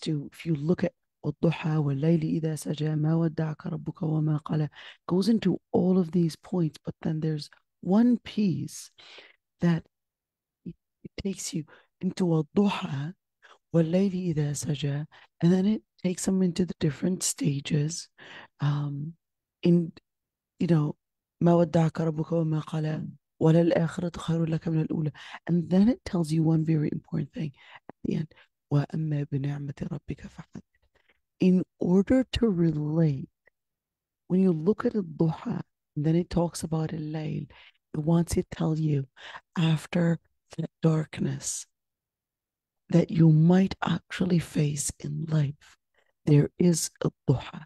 to, if you look at والضحى والليل إذا سجى ما ودعك ربك وما قلى, goes into all of these points, but then there's one piece that it takes you into الضحى والليل إذا سجى, and then it takes them into the different stages. In, you know, ما ودعك ربك وما قلى وللآخرة خير لك من الأولى, and then it tells you one very important thing at the end. وأما بنعمة ربك فحدث. In order to relate, when you look at الضحى, and then it talks about al-layl, it wants to tell you after that darkness that you might actually face in life, there is a duha.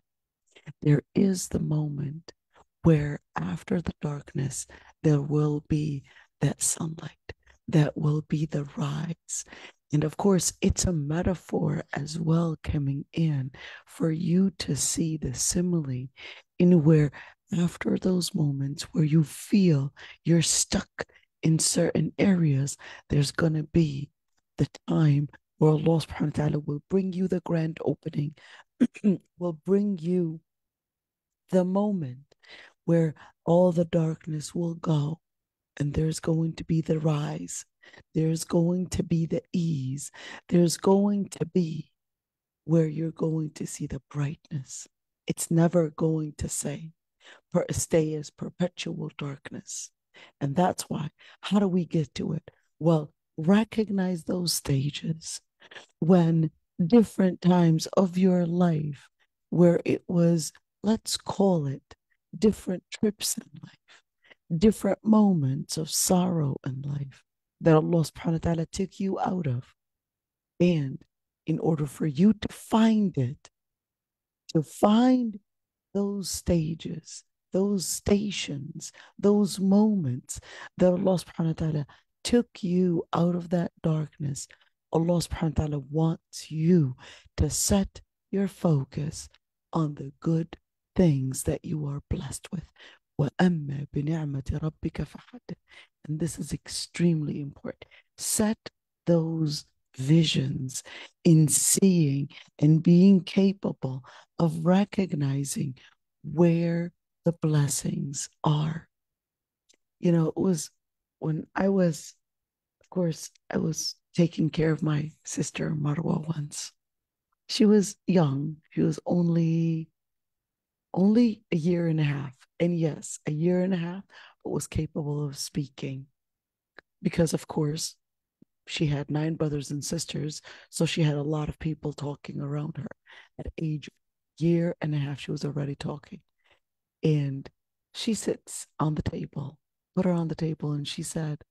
There is the moment where after the darkness, there will be that sunlight, that will be the rise. And of course, it's a metaphor as well coming in for you to see the simile in where after those moments where you feel you're stuck in certain areas, there's going to be the time where Allah subhanahu wa ta'ala will bring you the grand opening, will bring you the moment where all the darkness will go and there's going to be the rise. There's going to be the ease. There's going to be where you're going to see the brightness. It's never going to stay as perpetual darkness. And that's why, how do we get to it? Well, recognize those stages when different times of your life where it was, let's call it, different trips in life, different moments of sorrow in life that Allah subhanahu wa ta'ala took you out of. And in order for you to find it, to find those stages, those stations, those moments that Allah subhanahu wa ta'ala took you out of that darkness, Allah subhanahu wa ta'ala wants you to set your focus on the good things that you are blessed with. وَأَمَّا بِنِعْمَةِ رَبِّكَ فَحَدِّثْ. And this is extremely important. Set those visions in seeing and being capable of recognizing where the blessings are. You know, it was when I was, of course, I was taking care of my sister Marwa once. She was young. She was only a year and a half. And yes, a year and a half, but was capable of speaking. Because of course, she had 9 brothers and sisters, so she had a lot of people talking around her. At age year and a half, she was already talking. And she sits on the table, put her on the table, and she said,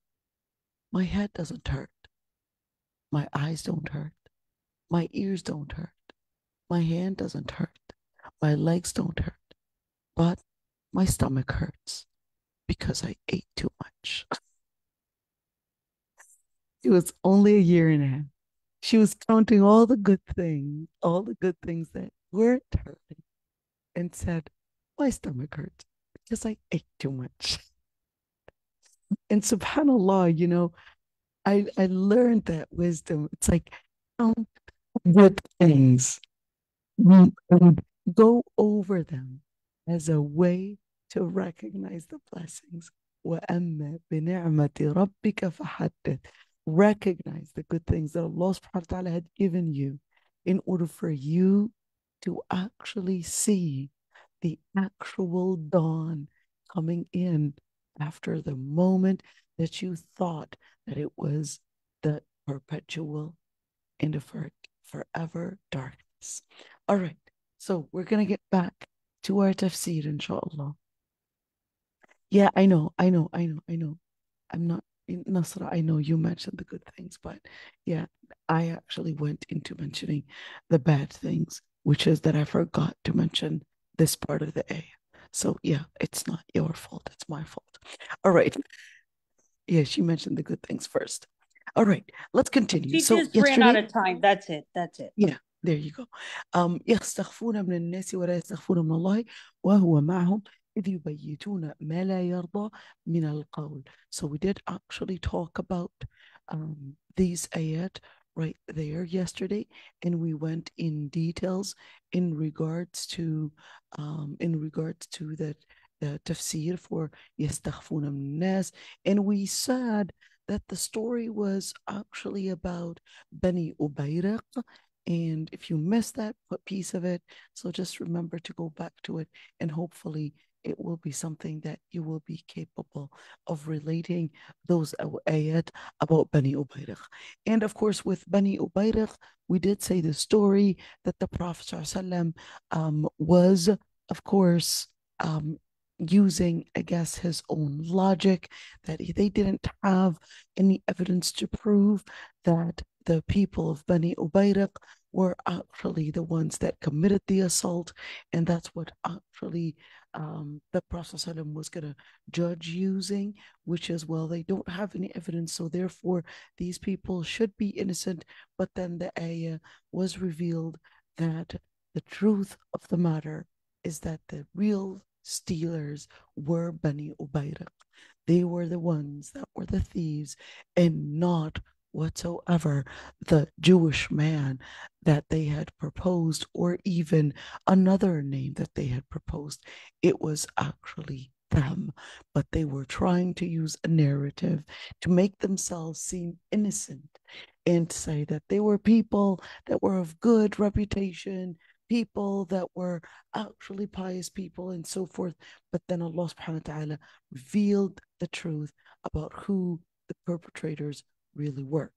my head doesn't hurt. My eyes don't hurt. My ears don't hurt. My hand doesn't hurt. My legs don't hurt. But my stomach hurts because I ate too much. It was only a year and a half. She was counting all the good things that weren't hurting, and said, my stomach hurts because I ate too much. And subhanAllah, you know, I learned that wisdom. It's like, count good things and go over them as a way to recognize the blessings. وَأَمَّا بِنِعْمَةِ رَبِّكَ فَحَدِّثْ. Recognize the good things that Allah subhanahu wa ta'ala had given you in order for you to actually see the actual dawn coming in after the moment that you thought that it was the perpetual and forever darkness. All right, so we're going to get back to our tafsir, inshallah. Yeah, I know. I'm not, Nasra, I know you mentioned the good things, but yeah, I actually went into mentioning the bad things, which is that I forgot to mention this part of the ayah. So yeah, it's not your fault, it's my fault. All right. Yeah, she mentioned the good things first. All right, let's continue. She just ran out of time. That's it. Yeah, there you go. يستخفون من الناس ولا يستخفون من الله وهو معهم إذ يبيتون ما لا يرضى من القول. So we did actually talk about these ayat right there yesterday, and we went in details in regards to that the tafsir for يستخفون من الناس, and we said that the story was actually about Bani Ubayriq. And if you missed that piece of it, so just remember to go back to it, and hopefully it will be something that you will be capable of relating those ayat about Bani Ubayriq. And of course, with Bani Ubayriq, we did say the story that the Prophet ﷺ, was, of course, using, I guess, his own logic, that they didn't have any evidence to prove that the people of Bani Ubayriq were actually the ones that committed the assault, and that's what actually the Prophet ﷺ was going to judge using, which is, well, they don't have any evidence, so therefore these people should be innocent. But then the ayah was revealed that the truth of the matter is that the real stealers were Bani Ubayriq. They were the ones that were the thieves, and not whatsoever the Jewish man that they had proposed, or even another name that they had proposed. It was actually them, but they were trying to use a narrative to make themselves seem innocent and to say that they were people that were of good reputation, people that were actually pious people, and so forth. But then Allah subhanahu wa ta'ala revealed the truth about who the perpetrators really were.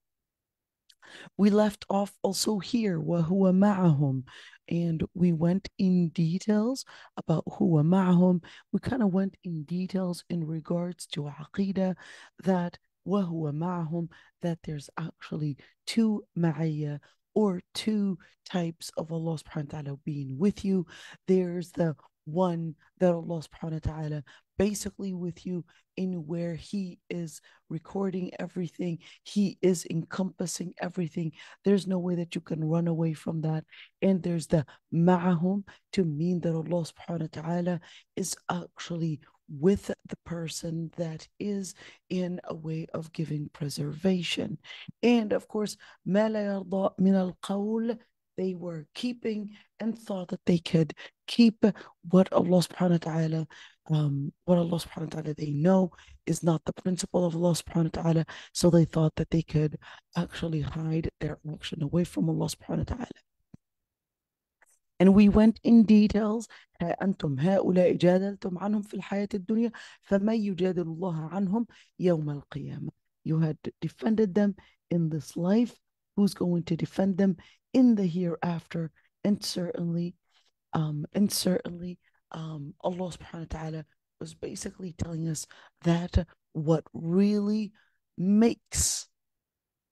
We left off also here, وَهُوَ مَعَهُمْ, and we went in details about huwa ma'ahum. We kind of went in details in regards to aqidah, that وَهُوَ مَعَهُمْ, that there's actually two ma'iyya, or two types of Allah subhanahu wa ta'ala being with you. There's the one that Allah subhanahu wa ta'ala basically with you, in where he is recording everything, he is encompassing everything. There's no way that you can run away from that. And there's the ma'ahum, to mean that Allah subhanahu wa ta'ala is actually with the person that is in a way of giving preservation. And of course, ما لا يرضى من القول, they were keeping and thought that they could keep what Allah subhanahu wa ta'ala they know is not the principle of Allah subhanahu wa ta'ala, so they thought that they could actually hide their action away from Allah subhanahu wa ta'ala. And we went in details. أنتم هؤلاء جادلتم عنهم في الحياة الدنيا فمن يجادل الله عنهم يوم القيامة. You had defended them in this life. Who's going to defend them in the hereafter? And certainly, Allah subhanahu wa ta'ala was basically telling us that what really makes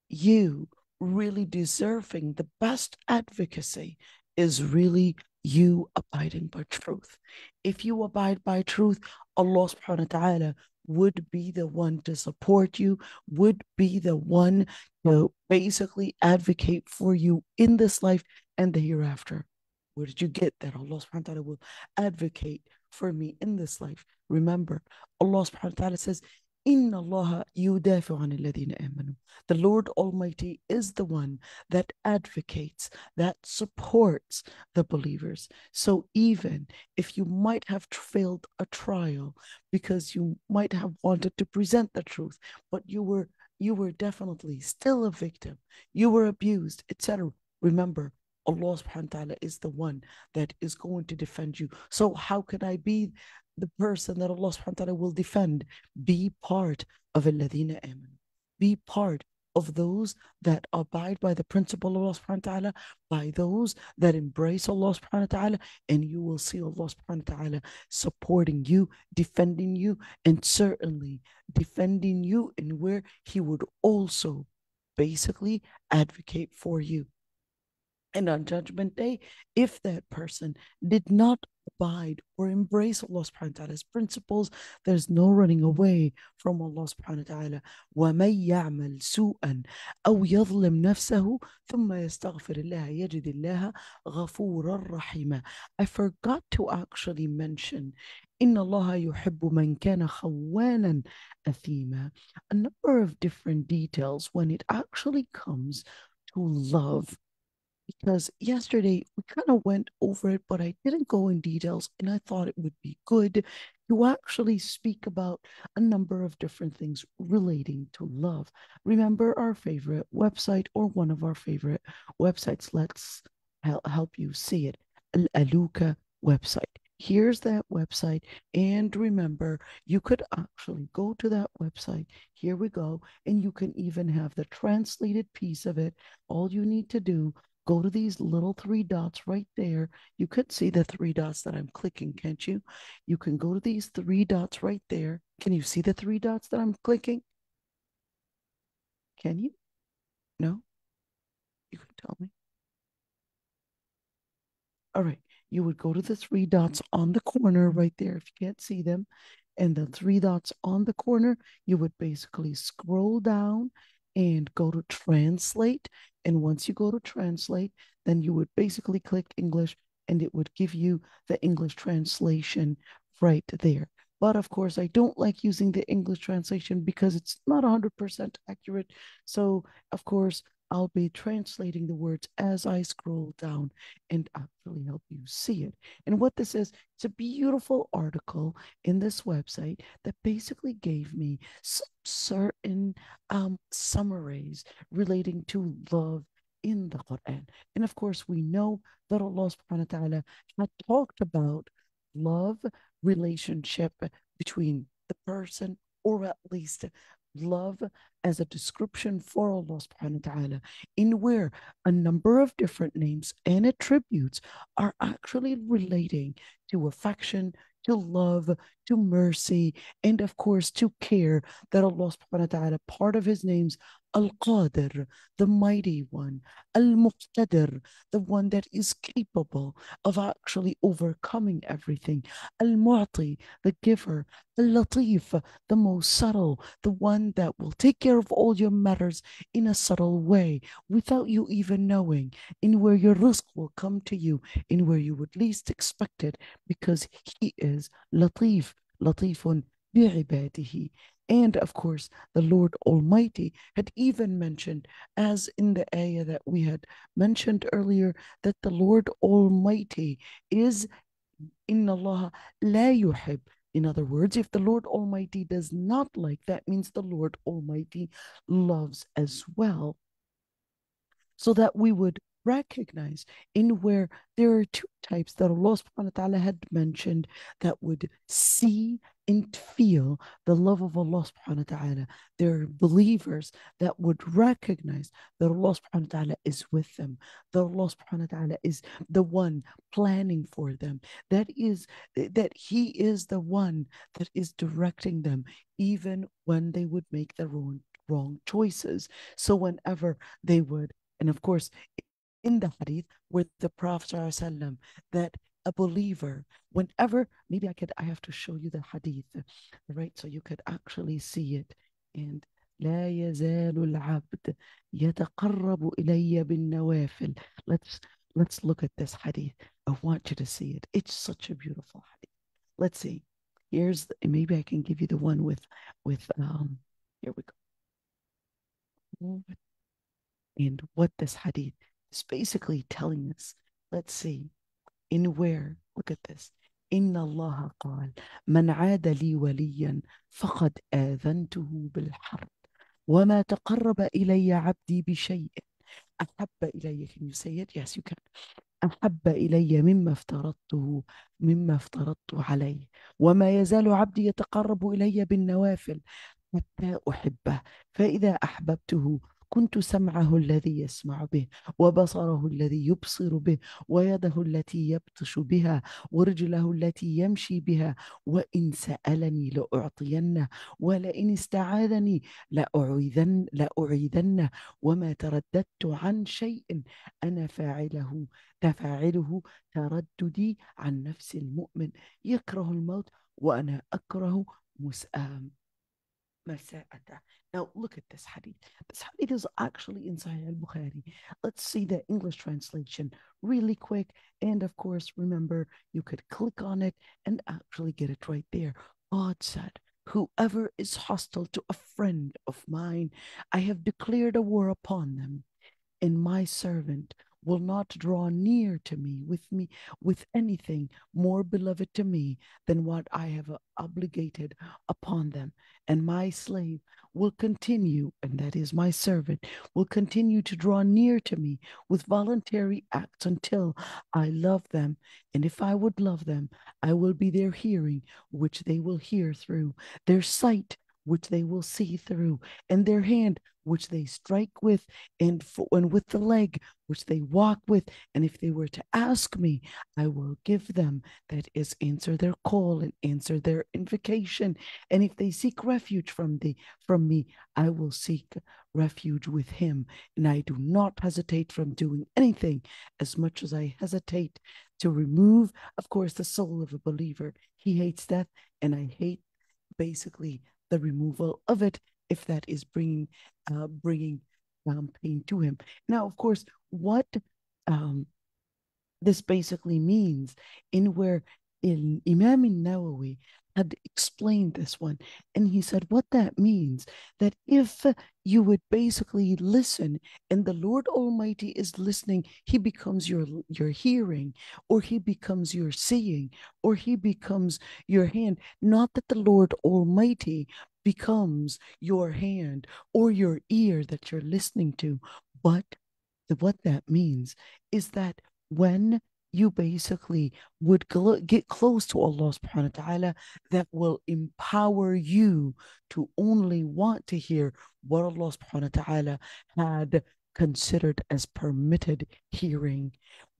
you really deserving the best advocacy is really you abiding by truth. If you abide by truth, Allah subhanahu wa ta'ala would be the one to support you, would be the one to basically advocate for you in this life and the hereafter. Where did you get that? Allah subhanahu wa ta'ala will advocate for me in this life. Remember, Allah subhanahu wa ta'ala says, Inna Allah yudafi'u 'anil ladhina amanu. The Lord Almighty is the one that advocates, that supports the believers. So even if you might have failed a trial because you might have wanted to present the truth, but you were definitely still a victim, you were abused, etc. Remember, Allah subhanahu wa ta'ala is the one that is going to defend you. So how can I be the person that Allah subhanahu wa ta'ala will defend? Be part of alladhina amanu. Be part of those that abide by the principle of Allah subhanahu wa ta'ala, by those that embrace Allah subhanahu wa ta'ala, and you will see Allah subhanahu wa ta'ala supporting you, defending you, and certainly defending you in where He would also basically advocate for you. And on Judgment Day, if that person did not abide or embrace Allah subhanahu wa ta'ala's principles, there's no running away from Allah subhanahu wa ta'ala. وَمَن يَعْمَلْ سُوءًا أَوْ يَظْلِمْ نَفْسَهُ ثُمَّ يَسْتَغْفِرِ اللَّهَ يَجِدِ اللَّهَ غَفُورًا رَحِيمًا. I forgot to actually mention, إِنَّ اللَّهَ يُحِبُّ مَنْ كَانَ خَوَّانًا أَثِيمًا. A number of different details when it actually comes to love. Because yesterday we kind of went over it, but I didn't go in details, and I thought it would be good to actually speak about a number of different things relating to love. Remember our favorite website, or one of our favorite websites? Let's help you see it. Al-Aluka website. Here's that website. And remember, you could actually go to that website. Here we go. And you can even have the translated piece of it. All you need to do, go to these little three dots right there. You could see the three dots that I'm clicking, can't you? You can go to these three dots right there. Can you see the three dots that I'm clicking? Can you? No? You can tell me. All right. You would go to the three dots on the corner right there if you can't see them. And the three dots on the corner, you would basically scroll down and go to translate. And once you go to translate, then you would basically click English, and it would give you the English translation right there. But of course, I don't like using the English translation because it's not 100% accurate. So, of course, I'll be translating the words as I scroll down and actually help you see it. And what this is, it's a beautiful article in this website that basically gave me some certain summaries relating to love in the Quran. And of course, we know that Allah subhanahu wa ta'ala had talked about love relationship between the person, or at least love as a description for Allah subhanahu wa ta'ala, in where a number of different names and attributes are actually relating to affection, to love, to mercy, and of course to care, that Allah subhanahu wa ta'ala, part of his names, Al-Qadir, the mighty one, Al-Muqtadir, the one that is capable of actually overcoming everything, Al-Mu'ti, the giver, Al-Latif, the most subtle, the one that will take care of all your matters in a subtle way without you even knowing, in where your rizq will come to you in where you would least expect it, because he is Latif, Latifun bi'ibadihi. And of course, the Lord Almighty had even mentioned, as in the ayah that we had mentioned earlier, that the Lord Almighty is Inna Allah la yuhib. In other words, if the Lord Almighty does not like, that means the Lord Almighty loves as well. So that we would recognize in where there are two types that Allah subhanahu wa ta'ala had mentioned that would see and feel the love of Allah subhanahu wa ta'ala. There are believers that would recognize that Allah subhanahu wa ta'ala is with them, that Allah subhanahu wa ta'ala is the one planning for them, that he is the one that is directing them, even when they would make the wrong choices. So whenever they would, and of course, in the hadith with the Prophet ﷺ, that a believer, whenever, maybe I have to show you the hadith, right? So you could actually see it. And لا يزال العبد يتقرب إلي بالنوافل. Let's look at this hadith. I want you to see it. It's such a beautiful hadith. Let's see. Maybe I can give you the one with here we go. And what this hadith is basically telling us. Let's see. In where? Look at this. إن الله قال من عاد لي وليا فقد آذنته بالحرب وما تقرب إلي عبدي بشيء أحب إلي. Can you say it? Yes, you can. أحب إلي مما افترضت عليه وما يزال عبدي يتقرب إلي بالنوافل حتى أحبه فإذا أحببته كنت سمعه الذي يسمع به وبصره الذي يبصر به ويده التي يبطش بها ورجله التي يمشي بها وإن سألني لأعطينه ولئن استعاذني لأعيذنه وما ترددت عن شيء أنا فاعله ترددي عن نفس المؤمن يكره الموت وأنا أكره مساءته. Now look at this hadith. This hadith is actually in Sahih al-Bukhari. Let's see the English translation really quick. And of course, remember, you could click on it and actually get it right there. God said, whoever is hostile to a friend of mine, I have declared a war upon them. and my servant will not draw near to me with anything more beloved to me than what I have obligated upon them. And my slave will continue, and that is my servant, will continue to draw near to me with voluntary acts until I love them. And if I would love them, I will be their hearing, which they will hear through, their sight, which they will see through, and their hand, which they strike with, and with the leg, which they walk with. And if they were to ask me, I will give them, that is, answer their call and answer their invocation. And if they seek refuge from me, I will seek refuge with him. And I do not hesitate from doing anything, as much as I hesitate to remove, of course, the soul of a believer. He hates death, and I hate basically the removal of it, if that is bringing pain to him. Now, of course, what this basically means, in where Imam al-Nawawi had explained this one, and he said what that means, that if you would basically listen and the Lord Almighty is listening, he becomes your hearing, or he becomes your seeing, or he becomes your hand. Not that the Lord Almighty becomes your hand or your ear that you're listening to, but what that means is that when you basically would get close to Allah subhanahu wa ta'ala, that will empower you to only want to hear what Allah subhanahu wa ta'ala had considered as permitted hearing.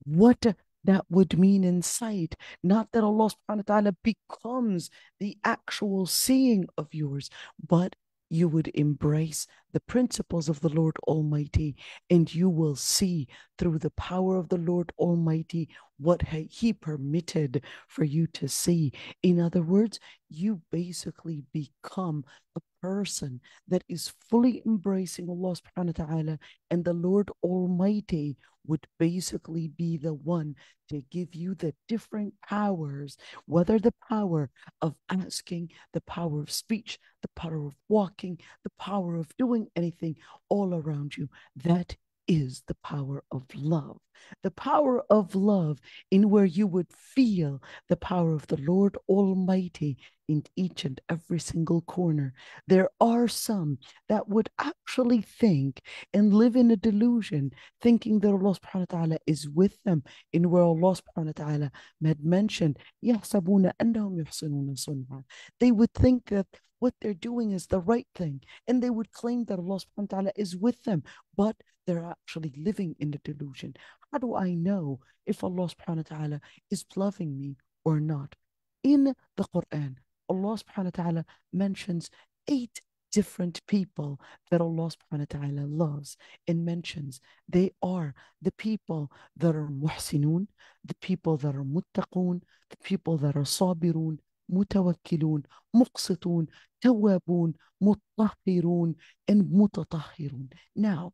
What that would mean in sight, not that Allah subhanahu wa ta'ala becomes the actual seeing of yours, but you would embrace the principles of the Lord Almighty, and you will see through the power of the Lord Almighty what he permitted for you to see. In other words, you basically become a person that is fully embracing Allah subhanahu wa ta'ala, and the Lord Almighty would basically be the one to give you the different powers, whether the power of asking, the power of speech, the power of walking, the power of doing anything all around you. That is the power of love. The power of love, in where you would feel the power of the Lord Almighty in each and every single corner. There are some that would actually think and live in a delusion, thinking that Allah subhanahu wa ta'ala is with them, in where Allah subhanahu wa ta'ala had mentioned, يَحْسَبُونَ أَنَّهُمْ يُحْسِنُونَ صُنْعًا. They would think that what they're doing is the right thing, and they would claim that Allah subhanahu wa ta'ala is with them, but they're actually living in the delusion. How do I know if Allah subhanahu wa ta'ala is loving me or not? In the Quran, Allah subhanahu wa ta'ala mentions 8 different people that Allah subhanahu wa ta'ala loves and mentions. They are the people that are muhsinun, the people that are muttaqun, the people that are sabirun, mutawakkilun, muqsitun, tawabun, mutahhirun, and mutatahhirun. Now,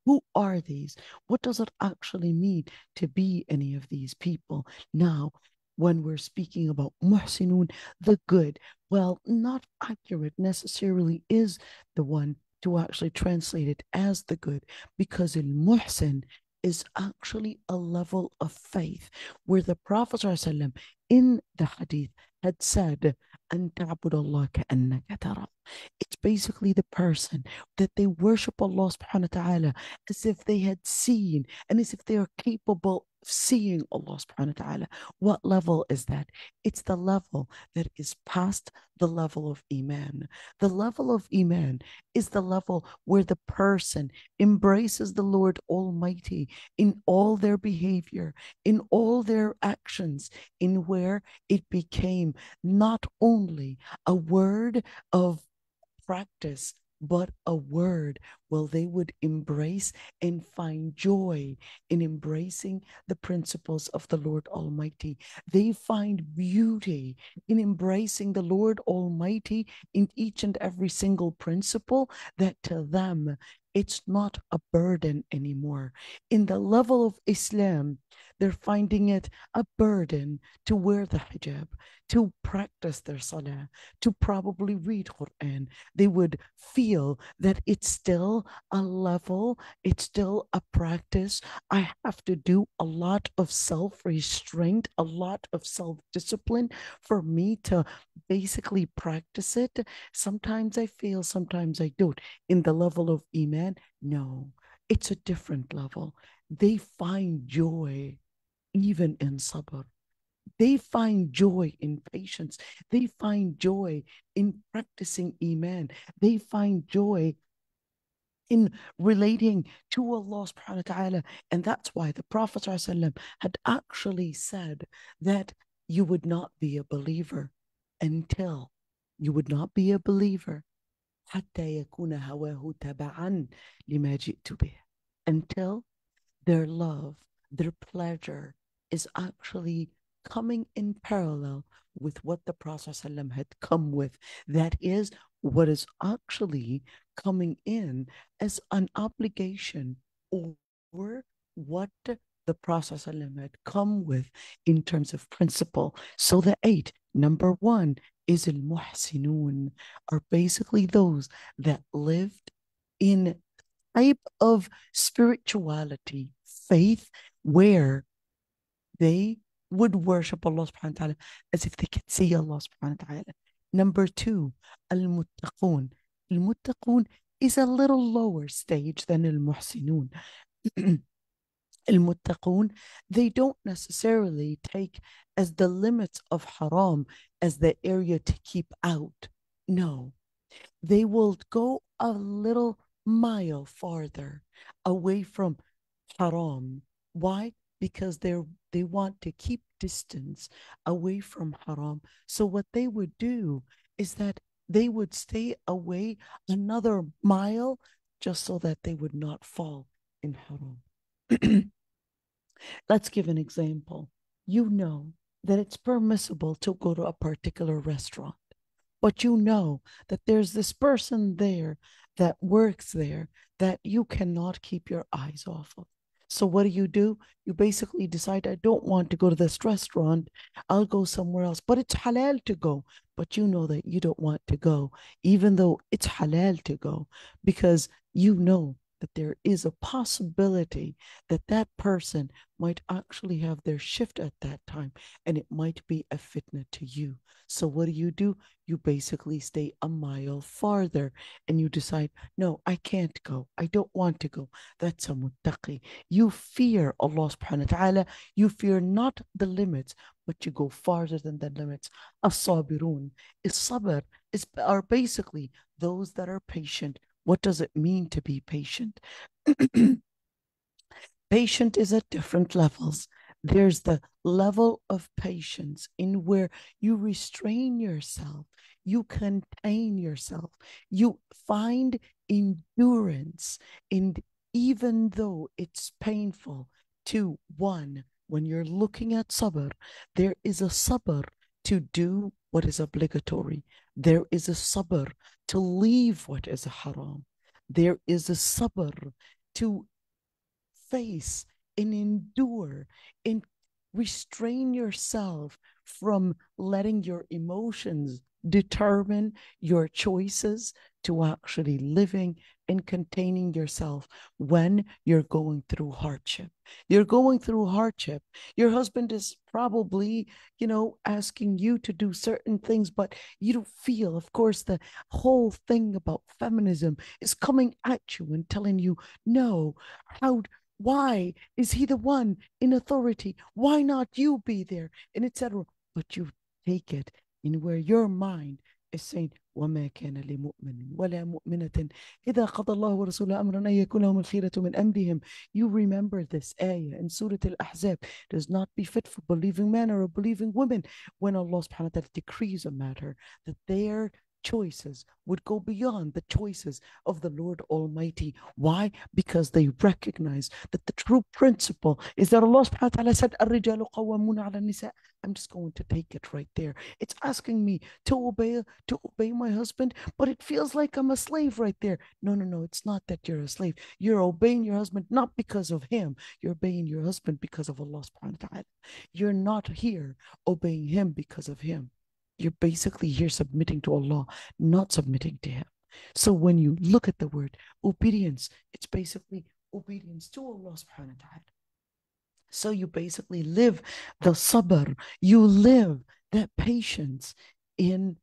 who are these? What does it actually mean to be any of these people? Now, when we're speaking about muhsinun, the good, well, not accurate necessarily is the one to actually translate it as the good, because al-muhsin is actually a level of faith where the Prophet ﷺ in the hadith had said, أن تعبد الله كأنك تراه. It's basically the person that they worship Allah subhanahu wa ta'ala as if they had seen, and as if they are capable of seeing Allah subhanahu wa ta'ala. What level is that? It's the level that is past the level of Iman. The level of Iman is the level where the person embraces the Lord Almighty in all their behavior, in all their actions, in where it became not only a word of practice, but a word. Well, they would embrace and find joy in embracing the principles of the Lord Almighty. They find beauty in embracing the Lord Almighty in each and every single principle, that to them it's not a burden anymore. In the level of Islam, they're finding it a burden to wear the hijab, to practice their salah, to probably read Quran. They would feel that it's still a level, it's still a practice. I have to do a lot of self-restraint, a lot of self-discipline for me to basically practice it. Sometimes I fail, sometimes I don't. In the level of Iman, no, it's a different level. They find joy even in sabr. They find joy in patience. They find joy in practicing Iman. They find joy in relating to Allah subhanahu wa ta'ala. And that's why the Prophet ﷺ had actually said that you would not be a believer until you would not be a believer حتى يكون هواه تبعا لما جئت به, until their love, their pleasure is actually coming in parallel with what the Prophet ﷺ had come with. That is what is actually coming in as an obligation, or what the Prophet ﷺ had come with in terms of principle. So the 8, number 1 is al-muhsinun, are basically those that lived in type of spirituality, faith, where they would worship Allah subhanahu wa ta'ala as if they could see Allah subhanahu wa ta'ala. Number 2, al-muttaqun. Al-muttaqun is a little lower stage than al-muhsinun. Al-muttaqun, they don't necessarily take as the limits of haram as the area to keep out. No, they will go a little mile farther away from haram. Why? Because they want to keep distance away from haram. So what they would do is that they would stay away another mile just so that they would not fall in haram. Let's give an example. You know that it's permissible to go to a particular restaurant, but you know that there's this person there that works there that you cannot keep your eyes off of. So what do? You basically decide, I don't want to go to this restaurant. I'll go somewhere else. But it's halal to go. But you know that you don't want to go, even though it's halal to go, because you know that there is a possibility that that person might actually have their shift at that time, and it might be a fitna to you. So what do? You basically stay a mile farther and you decide, no, I can't go. I don't want to go. That's a muttaqi. You fear Allah subhanahu wa ta'ala. You fear not the limits, but you go farther than the limits. As-sabirun. Is-sabr are basically those that are patient. What does it mean to be patient? Patient is at different levels. There's the level of patience in where you restrain yourself, you contain yourself, you find endurance, and even though it's painful, to one, when you're looking at sabr, there is a sabr to do what is obligatory. There is a sabr to leave what is haram. There is a sabr to face and endure and restrain yourself from letting your emotions determine your choices to actually living and containing yourself when you're going through hardship. You're going through hardship. Your husband is probably, asking you to do certain things, but you don't feel, of course, the whole thing about feminism is coming at you and telling you, no, why is he the one in authority? Why not you be there? And etc. But you take it in where your mind is saying, وَمَا كَانَ لِمُؤْمِنٍ وَلَا مُؤْمِنَةٍ إِذَا قَضَى اللَّهُ وَرَسُولُهُ أَمْرًا أَن يَكُونَ لَهُمُ الْخِيرَةُ مِنْ أَمْرِهِمْ. You remember this ayah in Surah Al-Ahzab. It does not befit for believing men or a believing woman when Allah subhanahu wa ta'ala decrees a matter that their choices would go beyond the choices of the Lord Almighty. Why? Because they recognize that the true principle is that Allah subhanahu wa ta'ala said, الرجال قوامون على النساء. I'm just going to take it right there. It's asking me to obey my husband, but it feels like I'm a slave right there. No, no, no, it's not that you're a slave. You're obeying your husband not because of him. You're obeying your husband because of Allah subhanahu wa ta'ala. You're not here obeying him because of him. You're basically here submitting to Allah, not submitting to him. So when you look at the word obedience, it's basically obedience to Allah subhanahu wa ta'ala. So you basically live the sabr, you live that patience in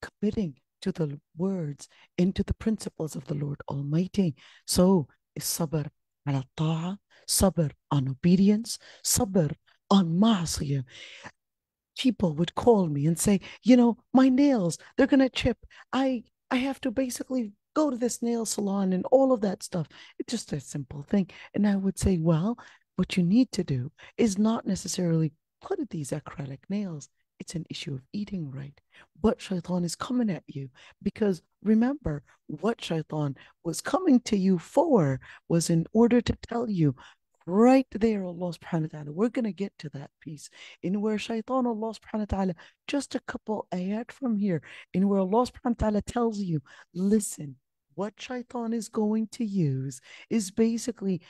committing to the words, into the principles of the Lord Almighty. So is sabr ala ta'a, sabr on obedience, sabr on ma'asiyah. People would call me and say, my nails, they're going to chip. I have to basically go to this nail salon and all of that stuff. It's just a simple thing. And I would say, well, what you need to do is not necessarily put these acrylic nails. It's an issue of eating right. But shaitan is coming at you because remember, what shaitan was coming to you for was in order to tell you, right there, Allah subhanahu wa ta'ala, we're going to get to that piece in where shaitan, Allah subhanahu wa ta'ala, just a couple ayat from here, in where Allah subhanahu wa ta'ala tells you, listen, what shaitan is going to use is basically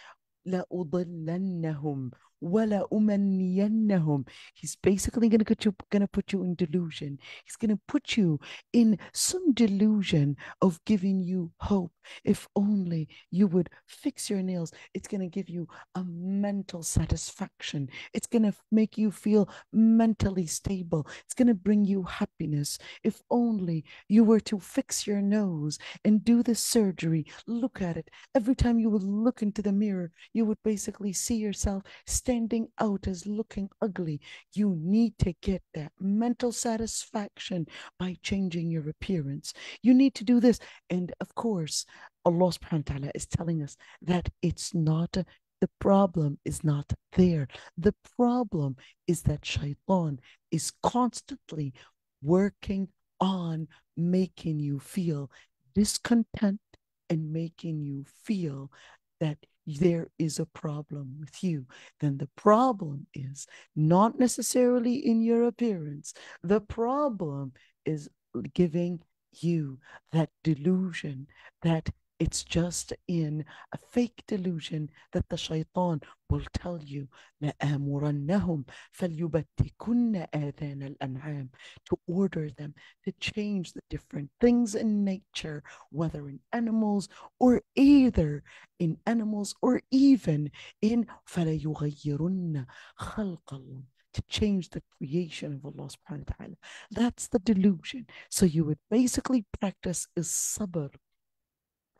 لَأُضِلَّنَّهُمْ وَلَأُمَنِّيَنَّهُمْ. He's basically going to put you in delusion. He's going to put you in some delusion of giving you hope. If only you would fix your nails, it's going to give you a mental satisfaction. It's going to make you feel mentally stable. It's going to bring you happiness. If only you were to fix your nose and do the surgery, look at it. Every time you would look into the mirror, you would basically see yourself standing out as looking ugly. You need to get that mental satisfaction by changing your appearance. You need to do this. And of course, Allah subhanahu wa ta'ala is telling us that it's not, the problem is not there. The problem is that shaitan is constantly working on making you feel discontent and making you feel that there is a problem with you. Then the problem is not necessarily in your appearance. The problem is giving you that delusion that it's just in a fake delusion that the shaitan will tell you لَآمُرَنَّهُمْ فَلْيُبَتِّكُنَّ آذَانَ الْأَنْعَامِ, to order them to change the different things in nature, whether in animals or either in animals or even in فَلَيُغَيِّرُنَّ خَلْقَ اللَّهِ, to change the creation of Allah subhanahu wa ta'ala. That's the delusion. So you would basically practice sabr,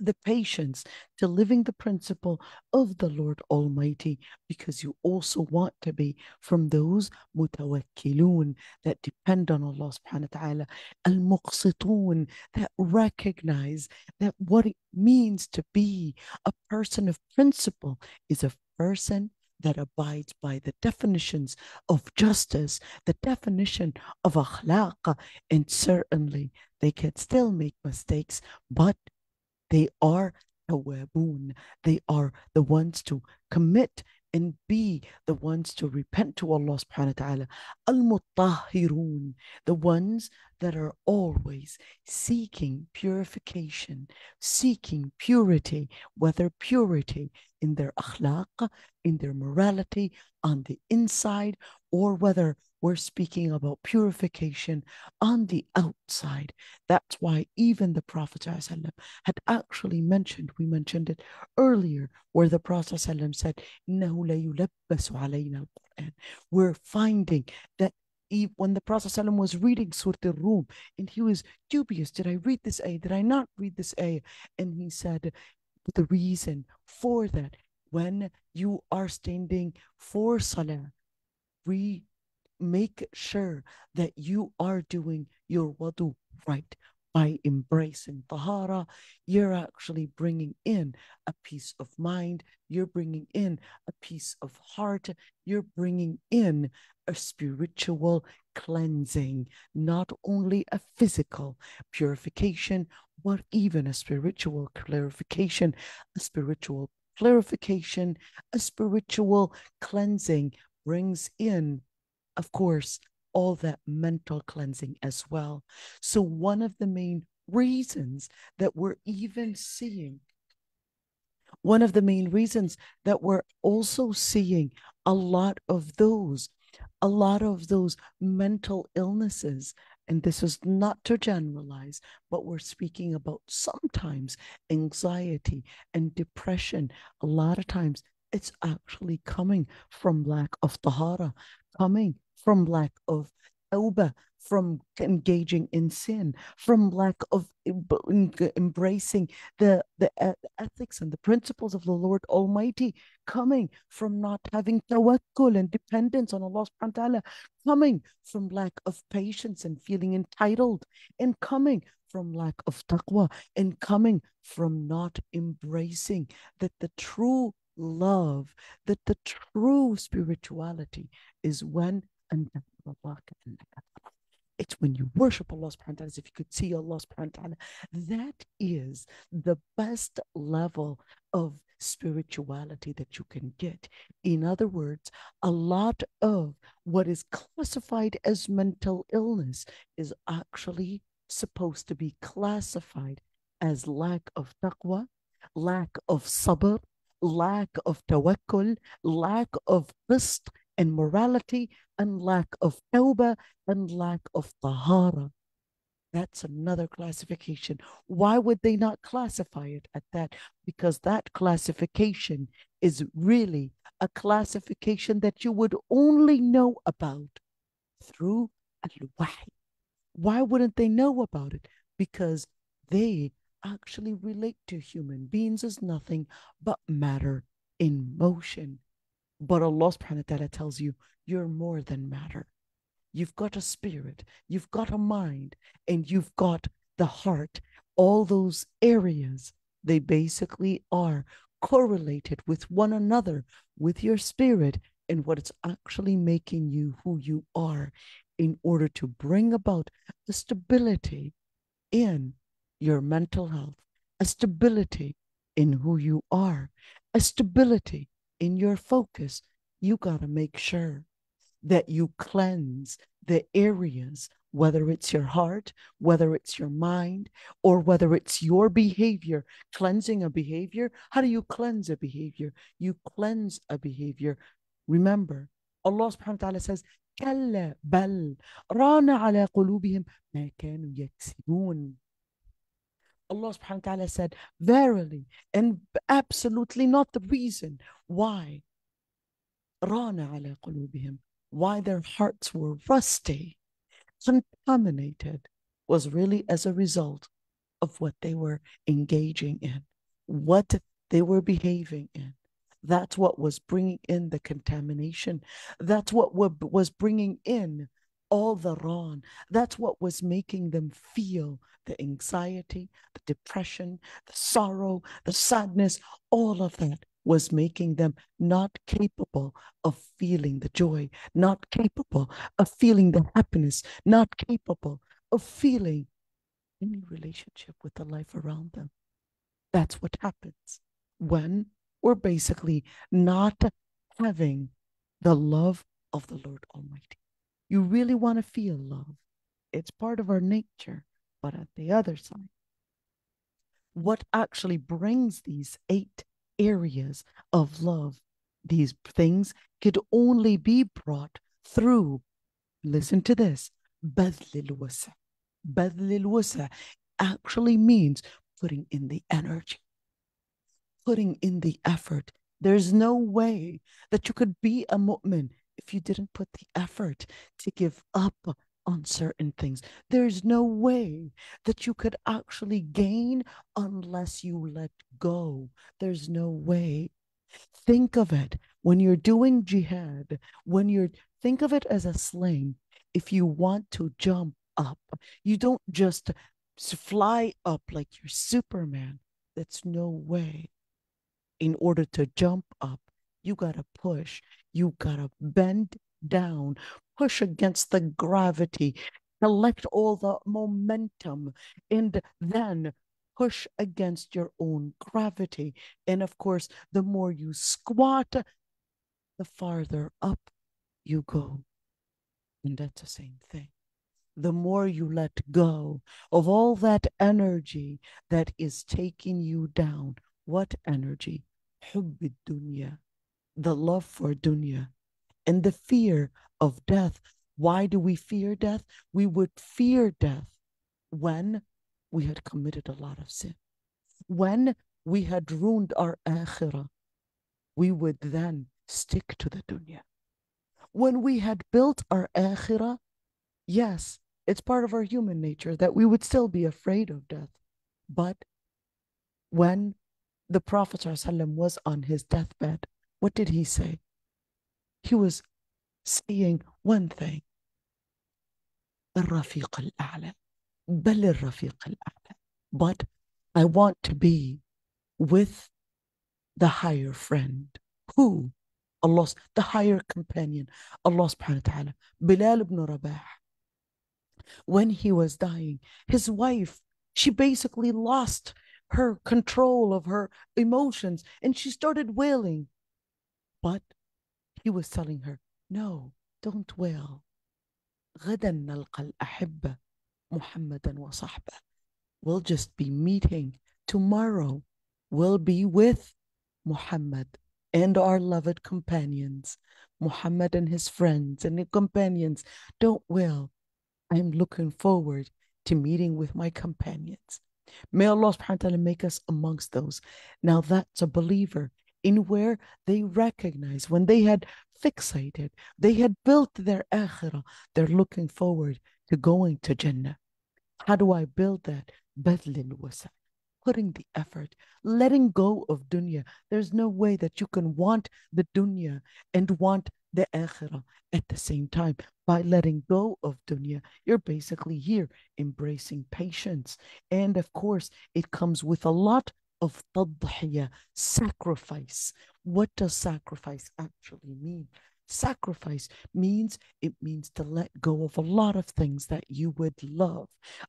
the patience to living the principle of the Lord Almighty, because you also want to be from those mutawakkilun that depend on Allah subhanahu wa ta'ala, al-muqsitun, that recognize that what it means to be a person of principle is a person that abides by the definitions of justice, the definition of akhlaq, and certainly they can still make mistakes, but they are tawabun. They are the ones to commit and be the ones to repent to Allah subhanahu wa ta'ala. Al-mutahhirun, the ones that are always seeking purification, seeking purity, whether purity in their akhlaq, in their morality on the inside, or whether we're speaking about purification on the outside. That's why even the Prophet ﷺ had actually mentioned, we mentioned it earlier, where the Prophet ﷺ said, إِنَّهُ لَيُلَبَّسُ عَلَيْنَا الْقُرْآنِ. We're finding that when the Prophet ﷺ was reading Surah Al-Rum, and he was dubious, did I read this ayah? Did I not read this ayah? And he said, the reason for that, when you are standing for Salah, make sure that you are doing your wudu right. By embracing tahara, you're actually bringing in a peace of mind, you're bringing in a peace of heart, you're bringing in a spiritual cleansing, not only a physical purification, but even a spiritual clarification, a spiritual clarification, a spiritual cleansing brings in, of course, all that mental cleansing as well. So one of the main reasons that we're even seeing, one of the main reasons that we're also seeing a lot of those mental illnesses, and this is not to generalize, but we're speaking about sometimes anxiety and depression. A lot of times it's actually coming from lack of tahara, coming from lack of tawbah, from engaging in sin, from lack of embracing the ethics and the principles of the Lord Almighty, coming from not having tawakkul and dependence on Allah subhanahu wa ta'ala, coming from lack of patience and feeling entitled, and coming from lack of taqwa, and coming from not embracing that the true love, that the true spirituality is when it's when you worship Allah subhanahu wa ta'ala, as if you could see Allah subhanahu wa ta'ala. That is the best level of spirituality that you can get. In other words, a lot of what is classified as mental illness is actually supposed to be classified as lack of taqwa, lack of sabr, lack of tawakkul, lack of qist and morality, and lack of tawbah, and lack of tahara. That's another classification. Why would they not classify it at that? Because that classification is really a classification that you would only know about through al-wahy. Why wouldn't they know about it? Because they actually relate to human beings as nothing but matter in motion. But Allah subhanahu wa ta'ala tells you, you're more than matter. You've got a spirit, you've got a mind, and you've got the heart. All those areas, they basically are correlated with one another, with your spirit, and what it's actually making you who you are, in order to bring about a stability in your mental health, a stability in who you are, a stability in your focus. You got to make sure that you cleanse the areas, whether it's your heart, whether it's your mind, or whether it's your behavior. Cleansing a behavior. How do you cleanse a behavior? You cleanse a behavior. Remember, Allah subhanahu wa ta'ala says, كلا بل ران على قلوبهم ما كانوا يكسبون. Allah subhanahu wa ta'ala said, verily, and absolutely not the reason why ران على قلوبهم, why their hearts were rusty, contaminated, was really as a result of what they were engaging in, what they were behaving in. That's what was bringing in the contamination. That's what was bringing in all the wrong. That's what was making them feel the anxiety, the depression, the sorrow, the sadness. All of that was making them not capable of feeling the joy, not capable of feeling the happiness, not capable of feeling any relationship with the life around them. That's what happens when we're basically not having the love of the Lord Almighty. You really want to feel love. It's part of our nature. But at the other side, what actually brings these 8 areas of love, these things could only be brought through, listen to this, بذل الوسع. بذل الوسع actually means putting in the energy, putting in the effort. There's no way that you could be a mu'min if you didn't put the effort to give up on certain things. There's no way that you could actually gain unless you let go. There's no way. Think of it when you're doing jihad, think of it as a sling. If you want to jump up, you don't just fly up like you're Superman. That's no way. In order to jump up, you gotta push, you gotta bend down, push against the gravity, collect all the momentum, and then push against your own gravity. And of course, the more you squat, the farther up you go. And that's the same thing. The more you let go of all that energy that is taking you down. What energy? حب الدنيا, the love for dunya, and the fear of death. Why do we fear death? We would fear death when we had committed a lot of sin, when we had ruined our akhirah. We would then stick to the dunya. When we had built our akhirah, yes, it's part of our human nature that we would still be afraid of death. But when the Prophet ﷺ was on his deathbed, what did he say? He was saying one thing. الرفيق الأعلى, بل الرفيق الأعلى. But I want to be with the higher friend. Who? Allah, the higher companion. Allah subhanahu wa ta'ala. Bilal ibn Rabah. When he was dying, his wife, she basically lost her control of her emotions and she started wailing. But he was telling her, no, don't wail. غدا نلقى الأحبة محمدا وصحبه. We'll just be meeting tomorrow. We'll be with Muhammad and our loved companions. Muhammad and his friends and his companions. Don't wail. I'm looking forward to meeting with my companions. May Allah subhanahu wa ta'ala make us amongst those. Now that's a believer in where they recognize when they had fixated, they had built their akhirah, they're looking forward to going to Jannah. How do I build that? Badlil wasa, putting the effort, letting go of dunya. There's no way that you can want the dunya and want the akhirah at the same time. By letting go of dunya, you're basically here embracing patience. And of course, it comes with a lot of tadhiyah, sacrifice. What does sacrifice actually mean? Sacrifice means it means to let go of a lot of things that you would love,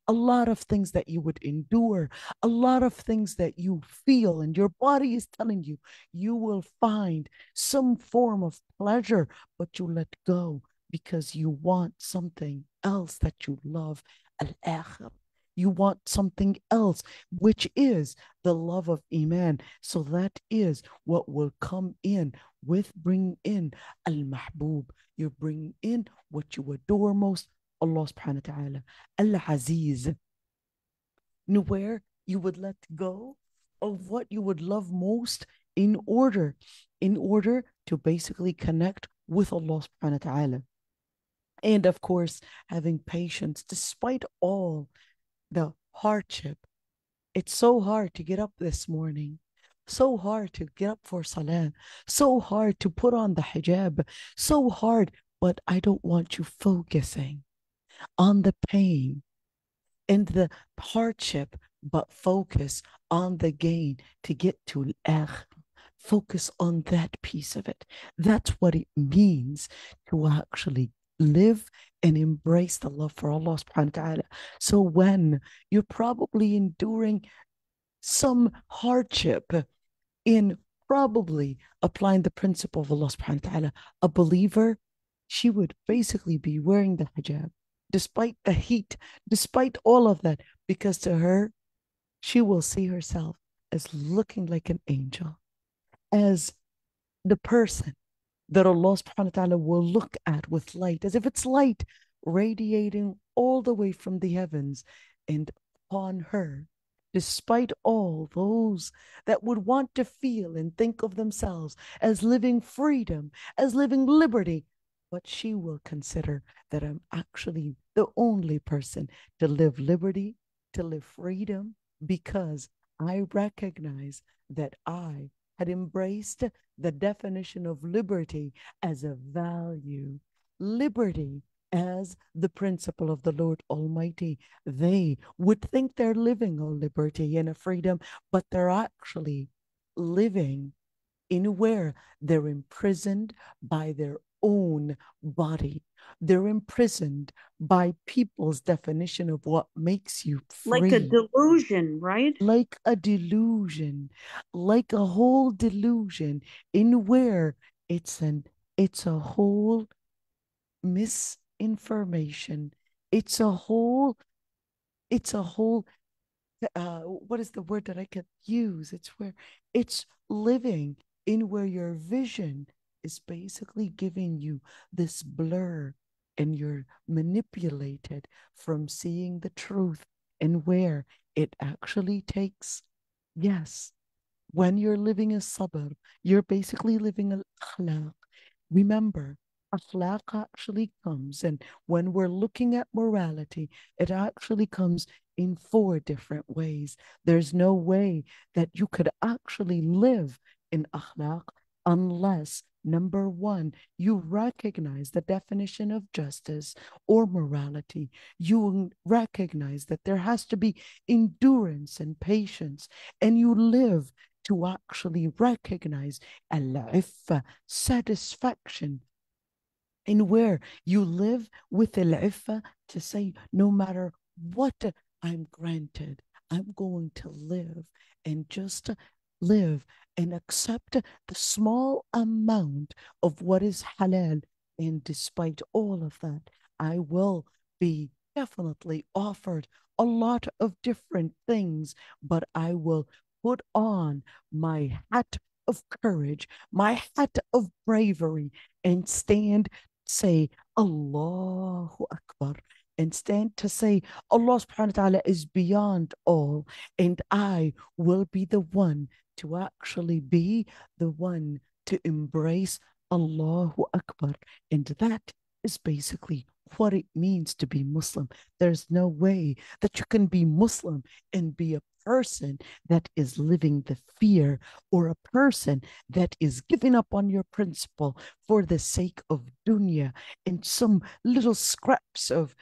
a lot of things that you would endure, a lot of things that you feel and your body is telling you you will find some form of pleasure, but you let go because you want something else that you love, al-akhir. You want something else, which is the love of Iman. So that is what will come in with bringing in al-mahbub. You're bringing in what you adore most, Allah subhanahu wa ta'ala, al-aziz. Where you would let go of what you would love most in order to basically connect with Allah subhanahu wa ta'ala. And of course, having patience despite all the hardship. It's so hard to get up this morning, so hard to get up for salah, so hard to put on the hijab, so hard, but I don't want you focusing on the pain and the hardship, but focus on the gain to get to al-akhirah. Focus on that piece of it. That's what it means to actually live and embrace the love for Allah subhanahu wa ta'ala. So when you're probably enduring some hardship in probably applying the principle of Allah subhanahu wa ta'ala, a believer, she would basically be wearing the hijab despite the heat, despite all of that, because to her, she will see herself as looking like an angel, as the person that Allah subhanahu wa ta'ala will look at with light, as if it's light radiating all the way from the heavens. And upon her, despite all those that would want to feel and think of themselves as living freedom, as living liberty, but she will consider that I'm actually the only person to live liberty, to live freedom, because I recognize that I had embraced the definition of liberty as a value. Liberty as the principle of the Lord Almighty. They would think they're living a liberty and a freedom, but they're actually living in where they're imprisoned by their own body. They're imprisoned by people's definition of what makes you free. Like a delusion, right? Like a delusion, like a whole delusion in where it's a whole misinformation. It's a whole what is the word that I could use? It's where it's living in where your vision is basically giving you this blur and you're manipulated from seeing the truth, and where it actually takes, yes, when you're living a sabr, you're basically living al-akhlaq. Remember, akhlaq actually comes, and when we're looking at morality, it actually comes in 4 different ways. There's no way that you could actually live in akhlaq unless, number 1, you recognize the definition of justice or morality. You recognize that there has to be endurance and patience, and you live to actually recognize al-iffa, satisfaction, in where you live with al-iffa to say, no matter what I'm granted, I'm going to live and just live and accept the small amount of what is halal. And despite all of that, I will be definitely offered a lot of different things, but I will put on my hat of courage, my hat of bravery, and stand, say, Allahu Akbar, and stand to say, Allah subhanahu wa ta'ala is beyond all, and I will be the one to actually be the one to embrace Allahu Akbar. And that is basically what it means to be Muslim. There's no way that you can be Muslim and be a person that is living the fear, or a person that is giving up on your principle for the sake of dunya and some little scraps of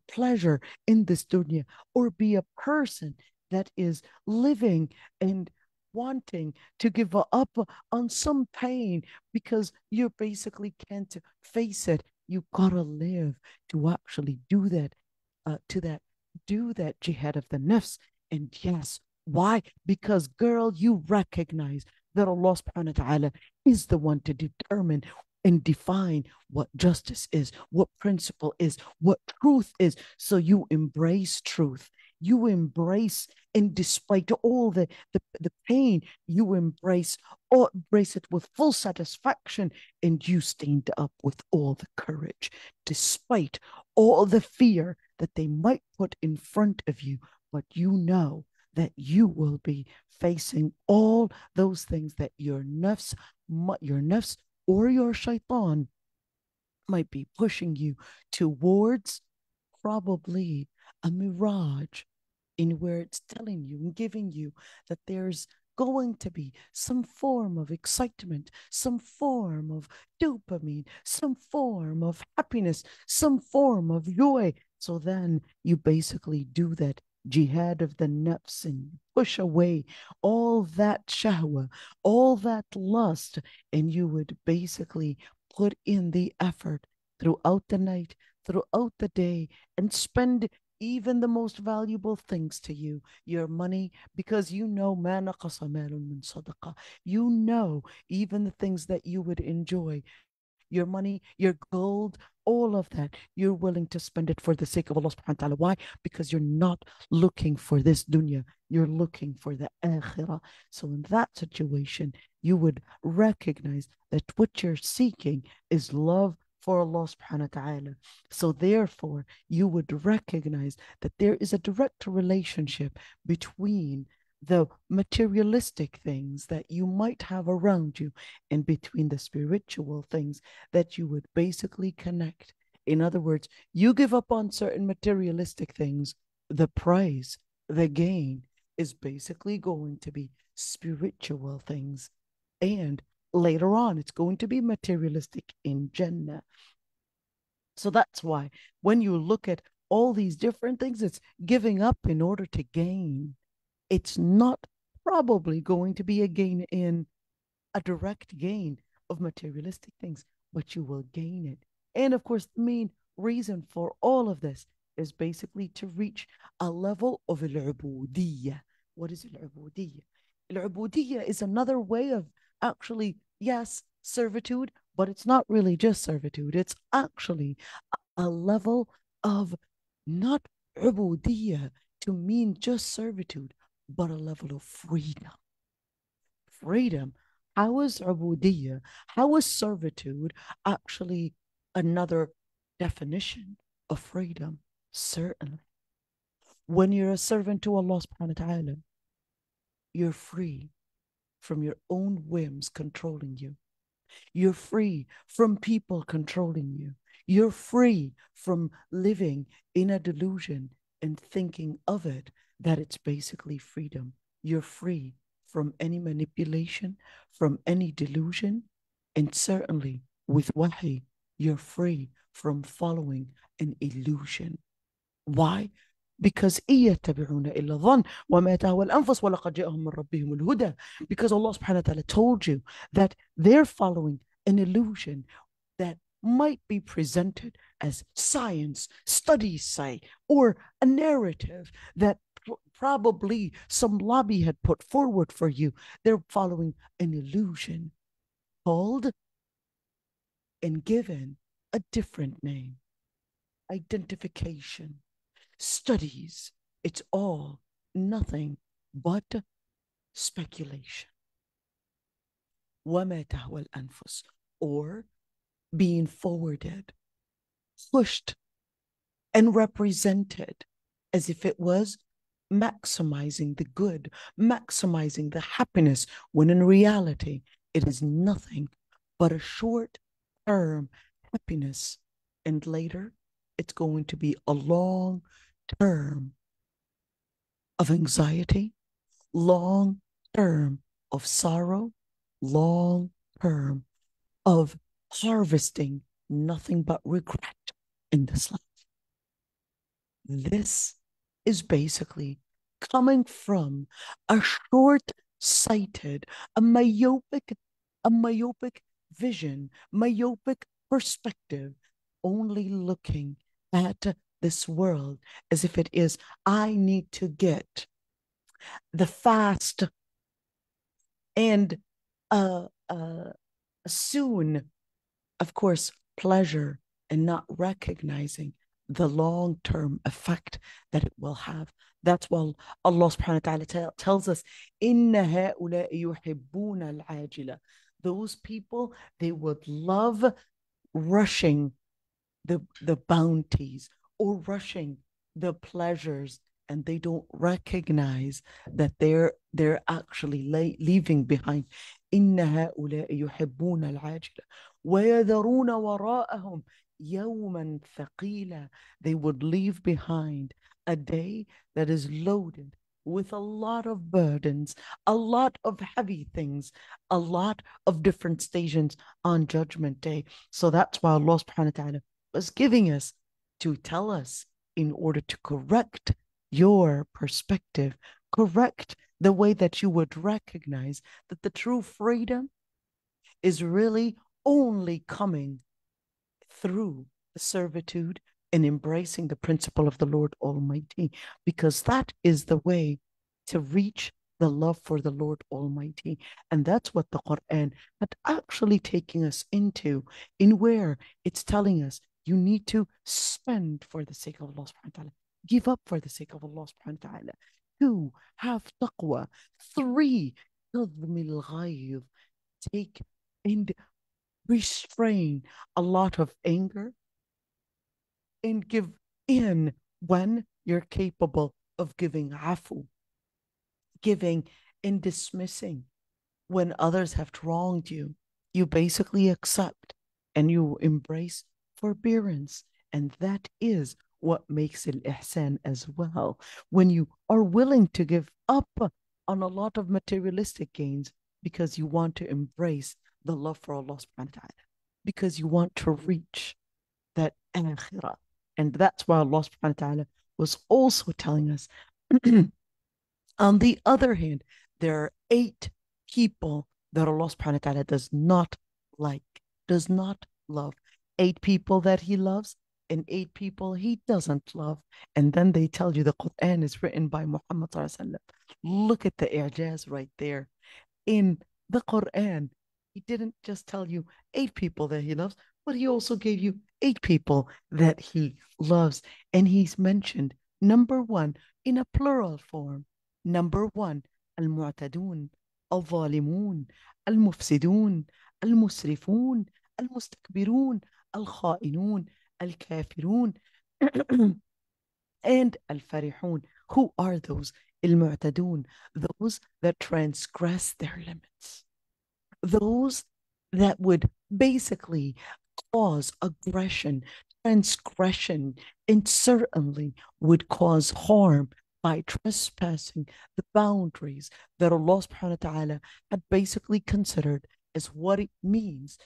pleasure in this dunya, or be a person that is living and wanting to give up on some pain because you basically can't face it. You gotta live to actually do that, do that jihad of the nafs. And yes, why? Because, girl, you recognize that Allah subhanahu wa ta'ala is the one to determine and define what justice is, what principle is, what truth is. So you embrace truth. You embrace, and despite all the pain, you embrace it with full satisfaction, and you stand up with all the courage, despite all the fear that they might put in front of you. But you know that you will be facing all those things that your nafs or your shaitan might be pushing you towards, probably a mirage, in where it's telling you and giving you that there's going to be some form of excitement, some form of dopamine, some form of happiness, some form of joy. So then you basically do that jihad of the nafs and push away all that shahwa, all that lust, and you would basically put in the effort throughout the night, throughout the day, and spend even the most valuable things to you, your money, because you know, ma naqasa malun min sadaqa. You know, even the things that you would enjoy, your money, your gold, all of that, you're willing to spend it for the sake of Allah subhanahu wa ta'ala. Why? Because you're not looking for this dunya, you're looking for the akhirah. So in that situation, you would recognize that what you're seeking is love for Allah subhanahu wa ta'ala. So therefore, you would recognize that there is a direct relationship between the materialistic things that you might have around you and between the spiritual things that you would basically connect. In other words, you give up on certain materialistic things, the prize, the gain is basically going to be spiritual things. And later on, it's going to be materialistic in Jannah. So that's why when you look at all these different things, it's giving up in order to gain. It's not probably going to be a gain in a direct gain of materialistic things, but you will gain it. And of course, the main reason for all of this is basically to reach a level of al-ubudiyya. What is al-ubudiyya? Al-ubudiyya is another way of actually, yes, servitude, but it's not really just servitude. It's actually a level of not ubudiyya to mean just servitude, but a level of freedom. Freedom. How is ubudiyya? How is servitude actually another definition of freedom? Certainly. When you're a servant to Allah subhanahu wa ta'ala, you're free from your own whims controlling you. You're free from people controlling you. You're free from living in a delusion and thinking of it that it's basically freedom. You're free from any manipulation, from any delusion, and certainly with wahi, you're free from following an illusion. Why? Because because Allah subhanahu wa ta'ala told you that they're following an illusion that might be presented as science, studies say, or a narrative that probably some lobby had put forward for you. They're following an illusion called and given a different name, identification, studies. It's all nothing but speculation. وَمَا تَهْوَى الْأَنفُسِ, or being forwarded, pushed, and represented as if it was maximizing the good, maximizing the happiness, when in reality, it is nothing but a short-term happiness. And later, it's going to be a long term of anxiety, long term of sorrow, long term of harvesting nothing but regret in this life. This is basically coming from a short-sighted, a myopic vision, myopic perspective, only looking at this world as if it is, I need to get the fast and soon, of course, pleasure, and not recognizing the long-term effect that it will have. That's why Allah subhanahu wa ta'ala tells us, إِنَّ هَؤُلَاءِ يُحِبُّونَ الْعَاجِلَةِ. Those people, they would love rushing the bounties or rushing the pleasures, and they don't recognize that they're actually leaving behind. إِنَّ هَؤُلَاءِ يُحِبُّونَ الْعَاجِلَةِ وَيَذَرُونَ وَرَاءَهُمْ يَوْمًا ثَقِيلًا. They would leave behind a day that is loaded with a lot of burdens, a lot of heavy things, a lot of different stations on Judgment Day. So that's why Allah subhanahu wa ta'ala was giving us to tell us, in order to correct your perspective, correct the way that you would recognize that the true freedom is really only coming through the servitude and embracing the principle of the Lord Almighty, because that is the way to reach the love for the Lord Almighty. And that's what the Quran had actually taken us into, in where it's telling us you need to spend for the sake of Allah subhanahu wa ta'ala, give up for the sake of Allah subhanahu wa ta'ala. 2, have taqwa. 3, تضمِ الغيظ, take and restrain a lot of anger and give in when you're capable of giving afu, giving and dismissing when others have wronged you. You basically accept and you embrace forbearance, and that is what makes al-ihsan as well. When you are willing to give up on a lot of materialistic gains because you want to embrace the love for Allah subhanahu wa ta'ala, because you want to reach that akhirah. And that's why Allah subhanahu wa ta'ala was also telling us. On the other hand, there are 8 people that Allah subhanahu wa ta'ala does not like, does not love. 8 people that he loves and 8 people he doesn't love. And then they tell you the Quran is written by Muhammad sallallahu alaihi wasallam. Look at the i'jaz right there. In the Quran, he didn't just tell you 8 people that he loves, but he also gave you 8 people that he loves. And he's mentioned number 1 in a plural form. Number 1, المعتدون الظالمون المفسدون المسرفون المستكبرون الخائنون الكافرون and الفرحون. Who are those? المعتدون, those that transgress their limits, those that would basically cause aggression, transgression, and certainly would cause harm by trespassing the boundaries that Allah subhanahu wa ta'ala had basically considered as what it means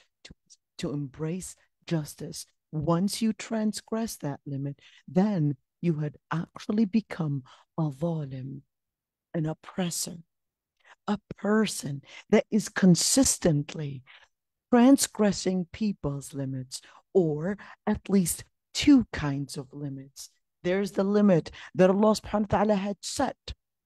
to embrace justice. Once you transgress that limit, then you had actually become a zalim, an oppressor, a person that is consistently transgressing people's limits, or at least 2 kinds of limits. There's the limit that Allah subhanahu wa ta'ala had set.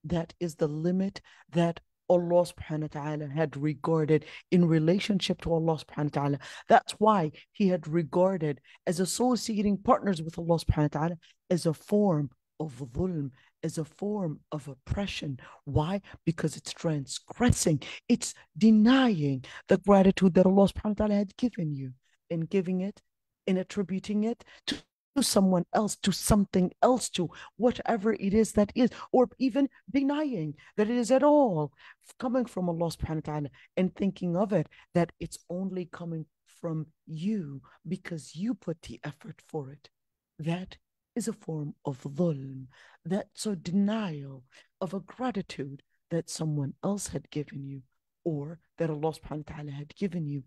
That is the limit that Allah subhanahu wa ta'ala had regarded in relationship to Allah subhanahu wa ta'ala. That's why he had regarded as associating partners with Allah subhanahu wa ta'ala as a form of dhulm, as a form of oppression. Why? Because it's transgressing, it's denying the gratitude that Allah subhanahu wa ta'ala had given you, and giving it and attributing it to someone else, to something else, to whatever it is that is, or even denying that it is at all coming from Allah subhanahu wa ta'ala, and thinking of it that it's only coming from you because you put the effort for it. That is a form of dhulm. That's a denial of a gratitude that someone else had given you, or that Allah subhanahu wa ta'ala had given you.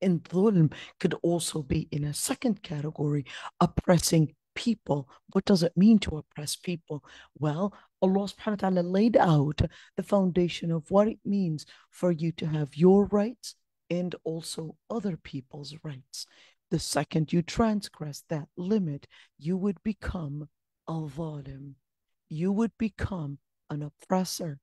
And dhulm could also be in a second category, oppressing people. What does it mean to oppress people? Well, Allah subhanahu wa ta'ala laid out the foundation of what it means for you to have your rights and also other people's rights. The second you transgress that limit, you would become a zalim. You would become an oppressor.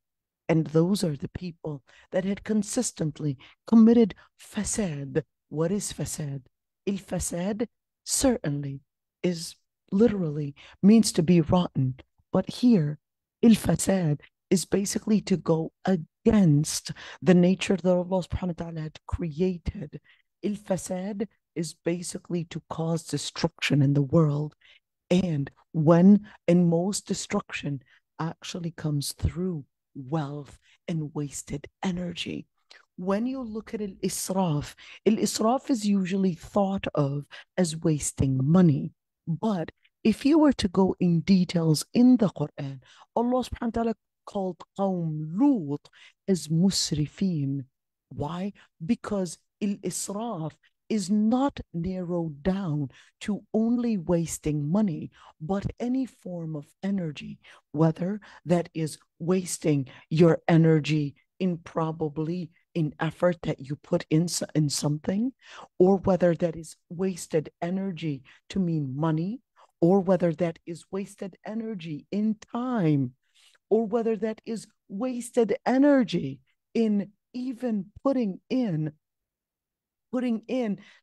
And those are the people that had consistently committed fasad. What is fasad? Il-fasad certainly is literally means to be rotten. But here, il-fasad is basically to go against the nature that Allah subhanahu wa ta'ala had created. Il-fasad is basically to cause destruction in the world. And most destruction actually comes through wealth and wasted energy. When you look at al-israf is usually thought of as wasting money. But if you were to go in details in the Quran, Allah subhanahu wa ta'ala called Qawm Lut as musrifin. Why? Because al-israf is not narrowed down to only wasting money, but any form of energy, whether that is wasting your energy in probably in effort that you put in something, or whether that is wasted energy to mean money, or whether that is wasted energy in time, or whether that is wasted energy in even putting in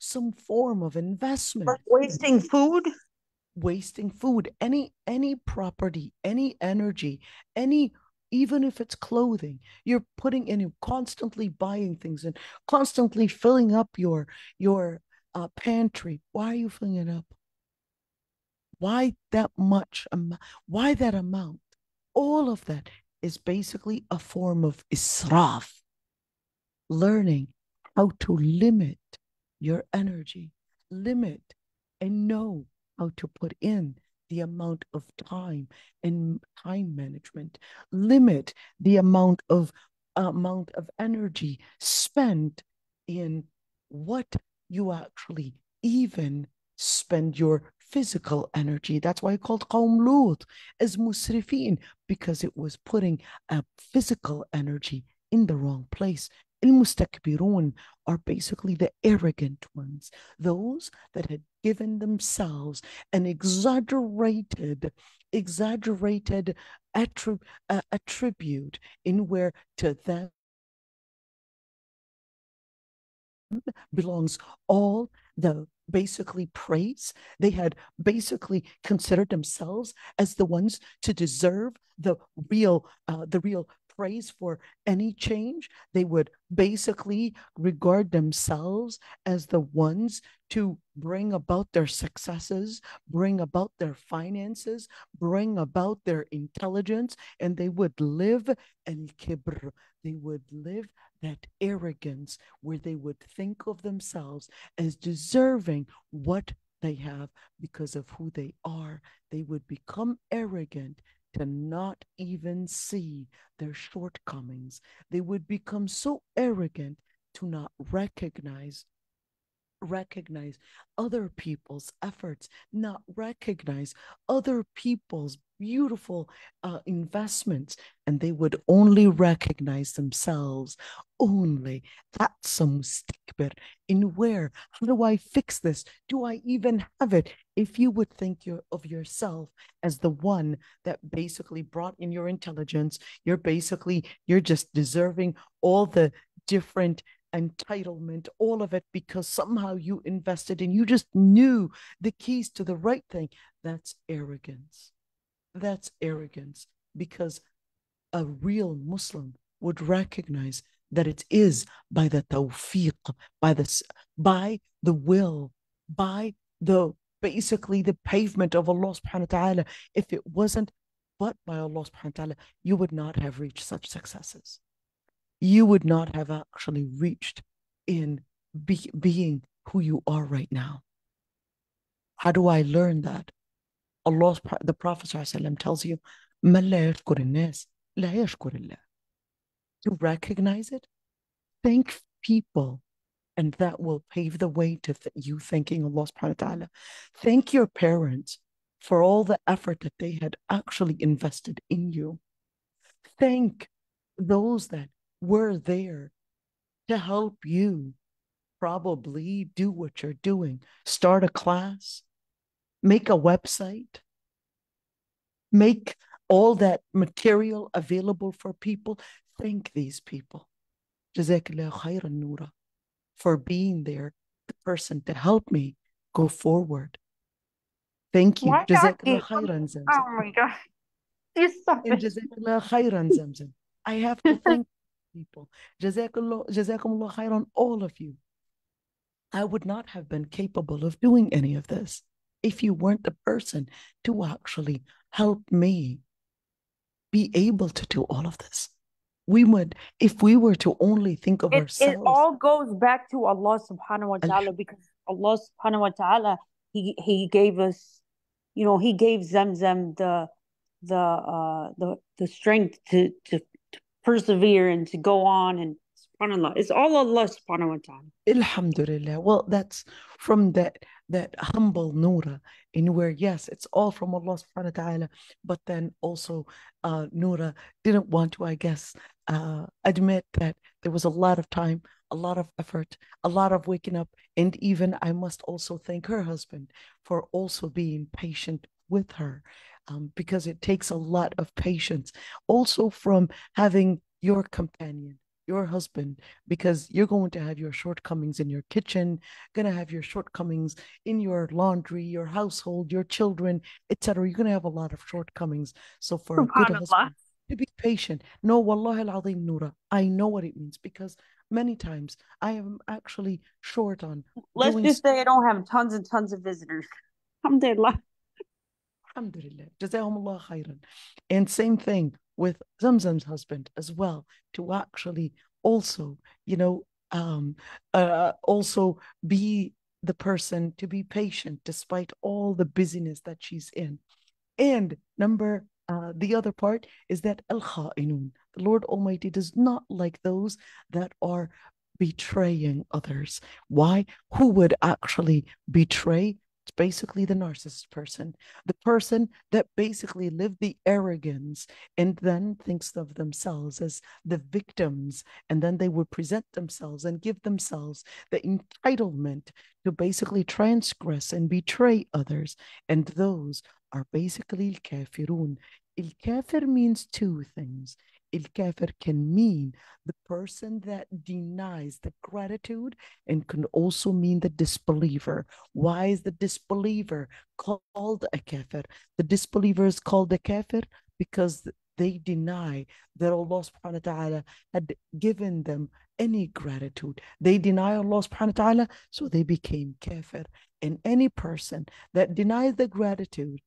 some form of investment. Like wasting food? Wasting food, any property, any energy, any, even if it's clothing, you're putting in, constantly buying things and constantly filling up your pantry. Why are you filling it up? Why that much? Why that amount? All of that is basically a form of israf. Learning how to limit your energy, limit and know how to put in the amount of time and time management, limit the amount of energy spent in what you actually even spend your physical energy. That's why I called Qawm Lut as musrifin, because it was putting a physical energy in the wrong place. Al-mustakbirun are basically the arrogant ones, those that had given themselves an exaggerated attribute in where to them belongs all the basically praise. They had basically considered themselves as the ones to deserve the real praise for any change. They would basically regard themselves as the ones to bring about their successes, bring about their finances, bring about their intelligence, and they would live al-kibr. They would live that arrogance where they would think of themselves as deserving what they have because of who they are. They would become arrogant to not even see their shortcomings. They would become so arrogant to not recognize other people's efforts, not recognize other people's beautiful investments, and they would only recognize themselves only. That's some mustakbir. In where? How do I fix this? Do I even have it? If you would think of yourself as the one that basically brought in your intelligence, you're just deserving all the different entitlement, all of it, because somehow you invested and you just knew the keys to the right thing. That's arrogance. That's arrogance, because a real Muslim would recognize that it is by the tawfiq, by the will, by the basically the pavement of Allah subhanahu wa ta'ala. If it wasn't but by Allah subhanahu wa ta'ala, you would not have reached such successes. You would not have actually reached in being who you are right now. How do I learn that? The Prophet ﷺ tells you, "Man la yashkur al-nas, la yashkur Allah." To recognize it, thank people, and that will pave the way to you thanking Allah subhanahu wa ta'ala. Thank your parents for all the effort that they had actually invested in you. Thank those that were there to help you probably do what you're doing. Start a class, make a website, make all that material available for people. Thank these people. Jazakallah khairan Noura for being there, the person to help me go forward. Thank you. Why not Jazakallah eat? khairan Zamzam. Oh my God. You stop And it. Jazakallah khairan Zamzam. I have to thank people. Jazakumullah khairan, all of you. I would not have been capable of doing any of this if you weren't the person to actually help me be able to do all of this. We would, if we were to only think of It ourselves. all goes back to Allah subhanahu wa ta'ala, because Allah subhanahu wa ta'ala, he gave us, he gave Zamzam the strength to persevere and to go on, and subhanallah, it's all Allah subhanahu wa ta'ala. Alhamdulillah. Well, that's from that humble Noura, in where, yes, it's all from Allah subhanahu wa ta'ala, but then also Noura didn't want to, I guess, admit that there was a lot of time, a lot of effort, a lot of waking up, and even I must also thank her husband for also being patient with her, because it takes a lot of patience, also from having your companion, your husband, because you're going to have your shortcomings in your kitchen, going to have your shortcomings in your laundry, your household, your children, etc. You're going to have a lot of shortcomings. So for a good husband to be patient, no, wallahi al-azim, Noura, I know what it means, because many times I am actually short on Let's just say I don't have tons and tons of visitors. Alhamdulillah. Alhamdulillah. Jazahumullah khairan. And same thing with Zamzam's husband as well, to actually also, also be the person to be patient despite all the busyness that she's in. And the other part is that al-kha'inun, the Lord Almighty does not like those that are betraying others. Why? Who would actually betray? basically the narcissist person, the person that basically lived the arrogance and then thinks of themselves as the victims. And then they would present themselves and give themselves the entitlement to basically transgress and betray others. And those are basically al-kafirun. Al-kafir means two things. Il-kafir can mean the person that denies the gratitude and can also mean the disbeliever. Why is the disbeliever called a kafir? The disbeliever is called a kafir because they deny that Allah subhanahu wa ta'ala had given them any gratitude. They deny Allah subhanahu wa ta'ala, so they became kafir. And any person that denies the gratitude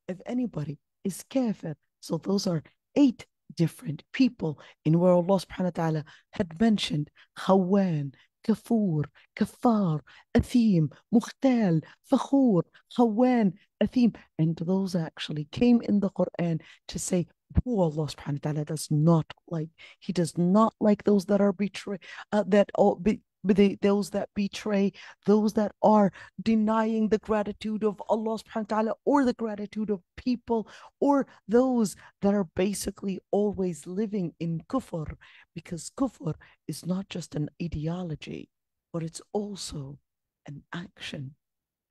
of anybody is kafir. So those are 8 different people in where Allah subhanahu wa ta'ala had mentioned Khawan, Kafur, Kafar, Athim, Mukhtal, Fakhur, Khawan, Athim. And those actually came in the Quran to say who Allah subhanahu wa ta'ala does not like. He does not like those that are those that betray, those that are denying the gratitude of Allah subhanahu wa ta'ala or the gratitude of people, or those that are basically always living in kufr, because kufr is not just an ideology, but it's also an action,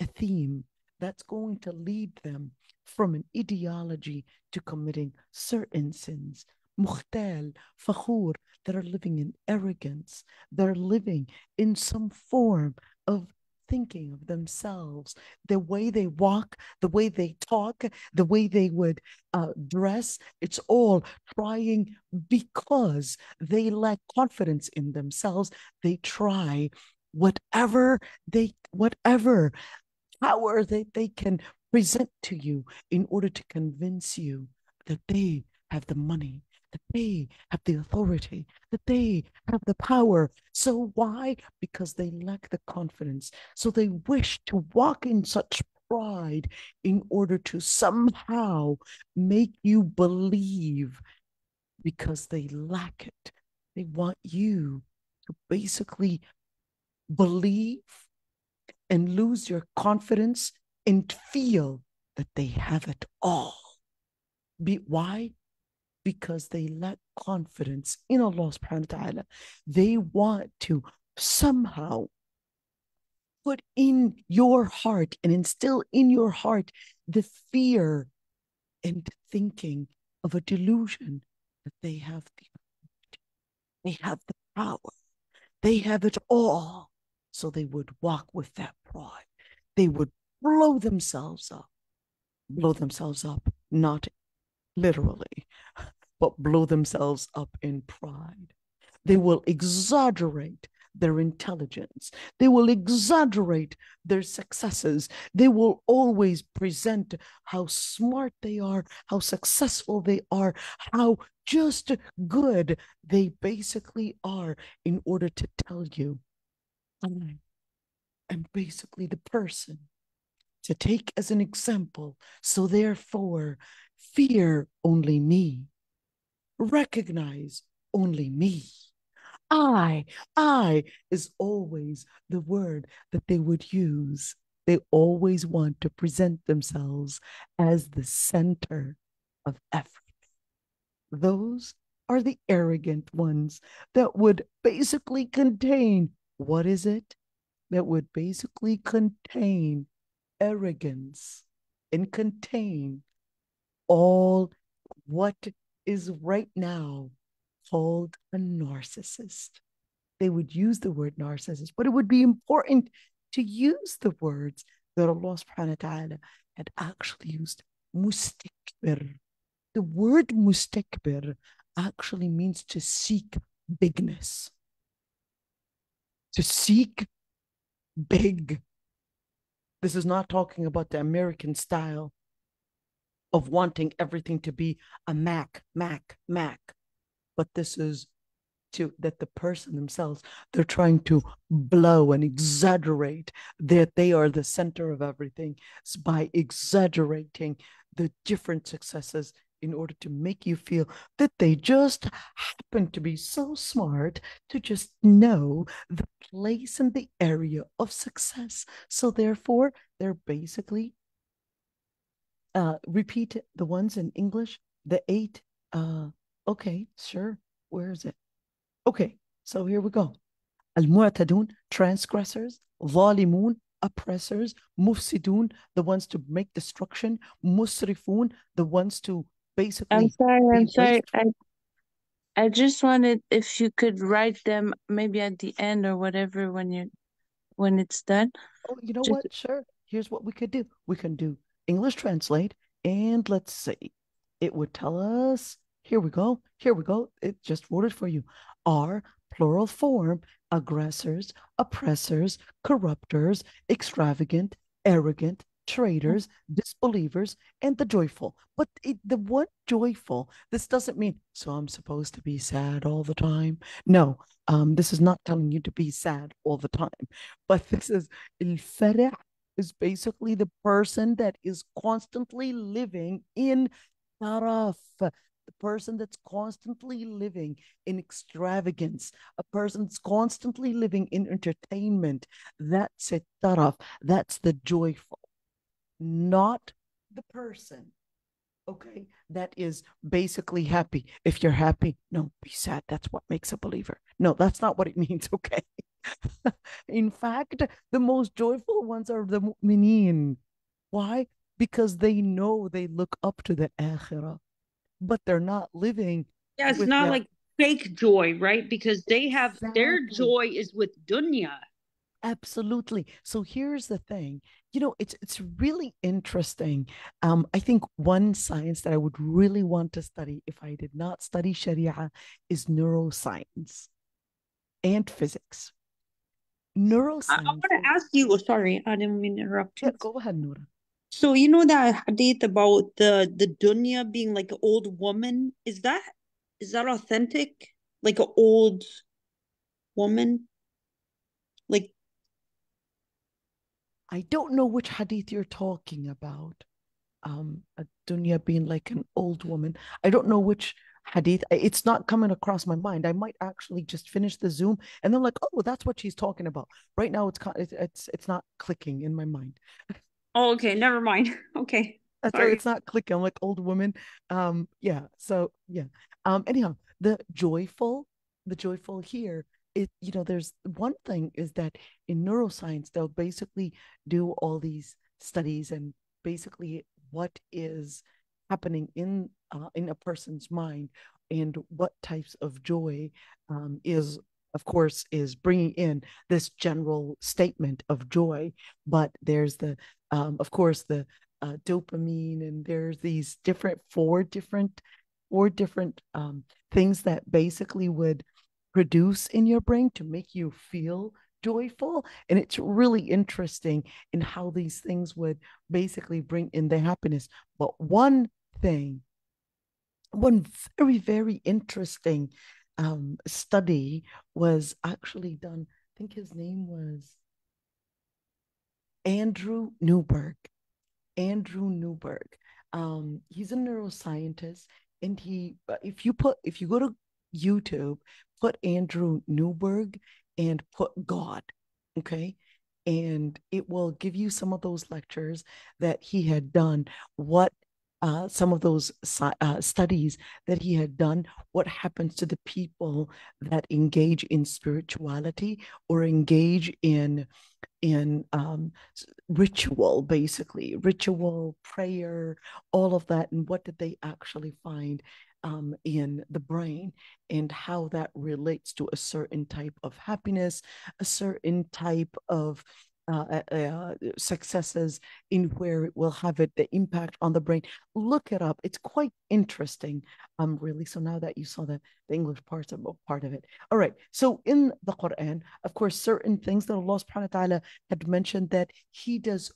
a theme that's going to lead them from an ideology to committing certain sins. Mukhtal, fakhur, that are living in arrogance, that are living in some form of thinking of themselves, the way they walk, the way they talk, the way they would dress. It's all trying because they lack confidence in themselves. They try whatever power that they can present to you in order to convince you that they have the money, that they have the authority, that they have the power. So why? Because they lack the confidence. So they wish to walk in such pride in order to somehow make you believe, because they lack it. They want you to basically believe and lose your confidence and feel that they have it all. Why? Because they lack confidence in Allah subhanahu wa ta'ala. They want to somehow put in your heart and instill in your heart the fear and thinking of a delusion that they have the power, they have it all. So they would walk with that pride. They would blow themselves up, not literally, but blow themselves up in pride. They will exaggerate their intelligence. They will exaggerate their successes. They will always present how smart they are, how successful they are, how just good they basically are, in order to tell you, I am basically the person to take as an example. So therefore, fear only me. Recognize only me. I is always the word that they would use. They always want to present themselves as the center of everything. Those are the arrogant ones that would basically contain, what is it? That would basically contain arrogance and contain all what is right now called a narcissist. They would use the word narcissist, but it would be important to use the words that Allah subhanahu wa ta'ala had actually used. Mustakbir. The word mustakbir actually means to seek bigness, to seek big. This is not talking about the American style of wanting everything to be a Mac. But this is that the person themselves, they're trying to blow and exaggerate that they are the center of everything by exaggerating the different successes in order to make you feel that they just happen to be so smart to just know the place and the area of success. So therefore, they're basically repeat the ones in English, the 8. Okay, sure. Where is it? Okay, so here we go. Al-Mu'tadun, transgressors, ظالمون, oppressors, mufsidun, the ones to make destruction, musrifun, the ones to basically I'm be sorry. wasteful. I just wanted if you could write them maybe at the end or whatever when it's done. Oh, you know Just what? Sure. Here's what we could do. We can do English translate, and let's see. It would tell us, here we go. Here we go. It just wrote it for you. Are plural form aggressors, oppressors, corruptors, extravagant, arrogant, traitors, disbelievers, and the joyful. But the word joyful, this doesn't mean, so I'm supposed to be sad all the time. No, this is not telling you to be sad all the time. But this is الفرح is basically the person that is constantly living in taraf, the person that's constantly living in extravagance, a person that's constantly living in entertainment. That's it, taraf. That's the joyful, not the person, okay, that is basically happy. If you're happy, no, be sad. That's what makes a believer. No, that's not what it means, okay? In fact, the most joyful ones are the mu'mineen. Why? Because they know they look up to the akhirah, but they're not living Yeah, it's with not that. like fake joy, right? Because they have their Exactly. joy is with dunya. Absolutely. So here's the thing. It's really interesting. I think one science that I would really want to study if I did not study Sharia is neuroscience and physics. I Neuroscience. want to ask you, oh, sorry, I didn't mean to interrupt Yeah, you. go ahead, Noura. So you know that hadith about the dunya being like an old woman? Is that authentic? Like an old woman? Like I don't know which hadith you're talking about. A dunya being like an old woman. I don't know which hadith. It's not coming across my mind. I might actually just finish the Zoom and then like, oh, that's what she's talking about. Right now, it's not clicking in my mind. oh, okay, never mind. Okay. So Sorry. it's not clicking. I'm like old woman. Yeah. So yeah. Anyhow, the joyful here, there's one thing is that in neuroscience, they'll basically do all these studies and basically what is happening in a person's mind and what types of joy is of course is bringing in this general statement of joy, but there's the of course the dopamine, and there's these four different things that basically would produce in your brain to make you feel joyful. And it's really interesting in how these things would basically bring in the happiness. But one very, very interesting study was actually done. I think his name was Andrew Newberg. Andrew Newberg. He's a neuroscientist, and if you go to YouTube, put Andrew Newberg and put God, okay, and it will give you some of those lectures that he had done. What some of those studies that he had done, what happens to the people that engage in spirituality or engage in ritual, basically ritual prayer, all of that, and what did they actually find in the brain and how that relates to a certain type of happiness, a certain type of successes in where it will have the impact on the brain. Look it up. It's quite interesting, really. So now that you saw the English part of it. All right. So in the Quran, of course, certain things that Allah subhanahu wa ta'ala had mentioned that he does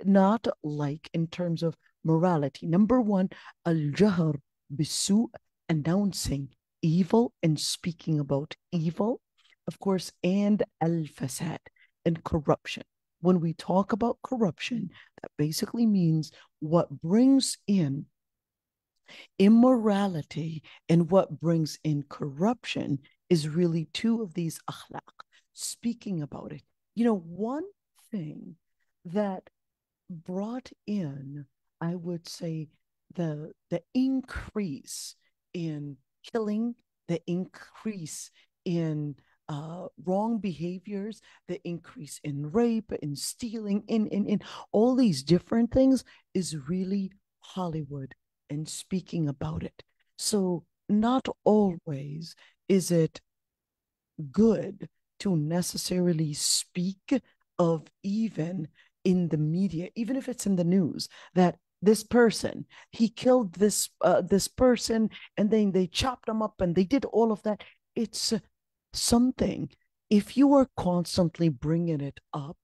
not like in terms of morality. Number one, al-jahr bisu, announcing evil and speaking about evil, of course, and al-fasad, and corruption. When we talk about corruption, that basically means what brings in Immorality and what brings in corruption is really two of these akhlaq. Speaking about it, one thing that brought in, I would say, the increase in killing, the increase in wrong behaviors, the increase in rape, in stealing, in all these different things is really Hollywood and speaking about it. So not always is it good to necessarily speak of, even in the media, even if it's in the news, that this person, he killed this person, and then they chopped him up and they did all of that. It's something. If you are constantly bringing it up,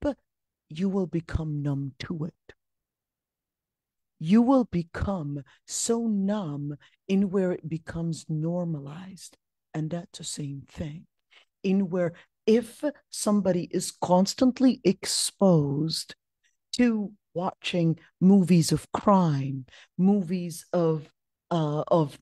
you will become numb to it. You will become so numb in where it becomes normalized. And that's the same thing. In where if somebody is constantly exposed to watching movies of crime, movies of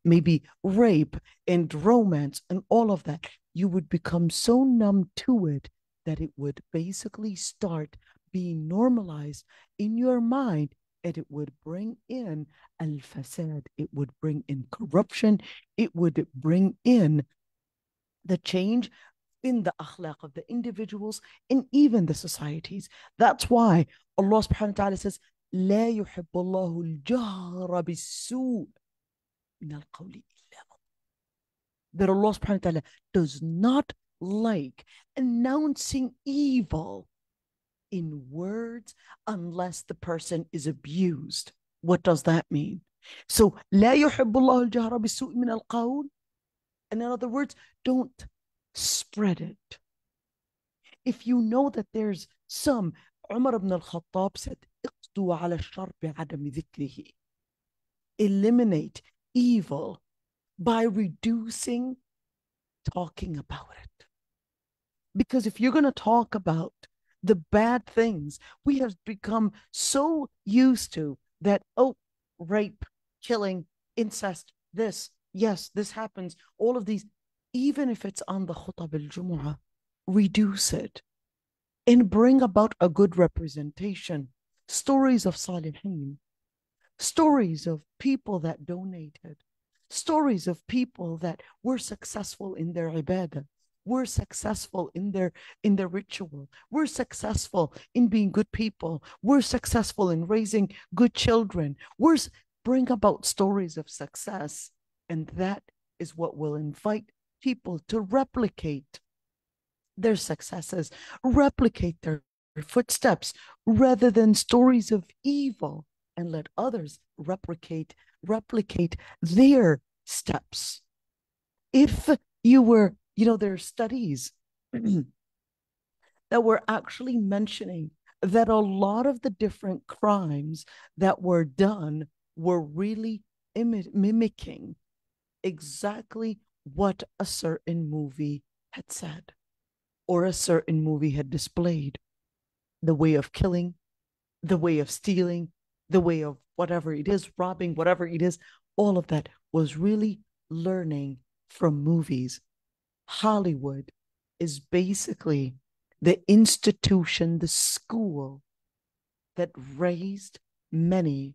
maybe rape and romance and all of that, you would become so numb to it that it would basically start being normalized in your mind, and it would bring in al-fasad, it would bring in corruption, it would bring in the change in the akhlaq of the individuals and even the societies. That's why Allah subhanahu wa ta'ala says, لا يحب الله الجهر بالسوء من القول إلا. That Allah subhanahu wa ta'ala does not like announcing evil in words unless the person is abused. What does that mean? So لا يحب الله الجهر بالسوء من القول. And in other words, don't spread it. If you know that there's some, Umar ibn al-Khattab said, اقضوا على الشر بعدم ذكره. Eliminate evil by reducing talking about it. Because if you're going to talk about the bad things, we have become so used to that, oh, rape, killing, incest, this, yes, this happens, all of these. Even if it's on the khutab al-Jumu'ah, reduce it and bring about a good representation. Stories of Salihin, stories of people that donated, stories of people that were successful in their ibadah, were successful in their ritual, were successful in being good people, were successful in raising good children, bring about stories of success. And that is what will invite people to replicate their successes, replicate their footsteps, rather than stories of evil, and let others replicate their steps. If you were, there are studies that were actually mentioning that a lot of the different crimes that were done were really mimicking exactly what a certain movie had said or a certain movie had displayed. The way of killing, the way of stealing, the way of whatever it is, robbing, whatever it is, all of that was really learning from movies. Hollywood is basically the institution, the school that raised many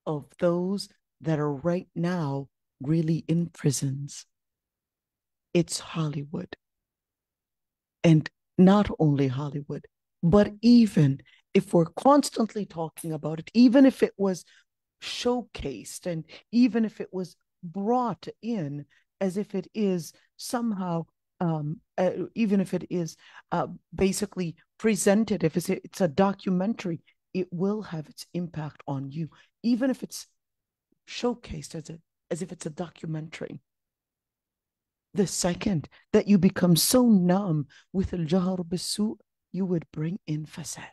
of those that are right now really in prisons. It's Hollywood. And not only Hollywood, but even if we're constantly talking about it, even if it was showcased and even if it was brought in as if it is somehow, even if it is basically presented, if it's a documentary, it will have its impact on you, even if it's showcased as if it's a documentary. The second that you become so numb with al-jahr bis-su', you would bring in fasad.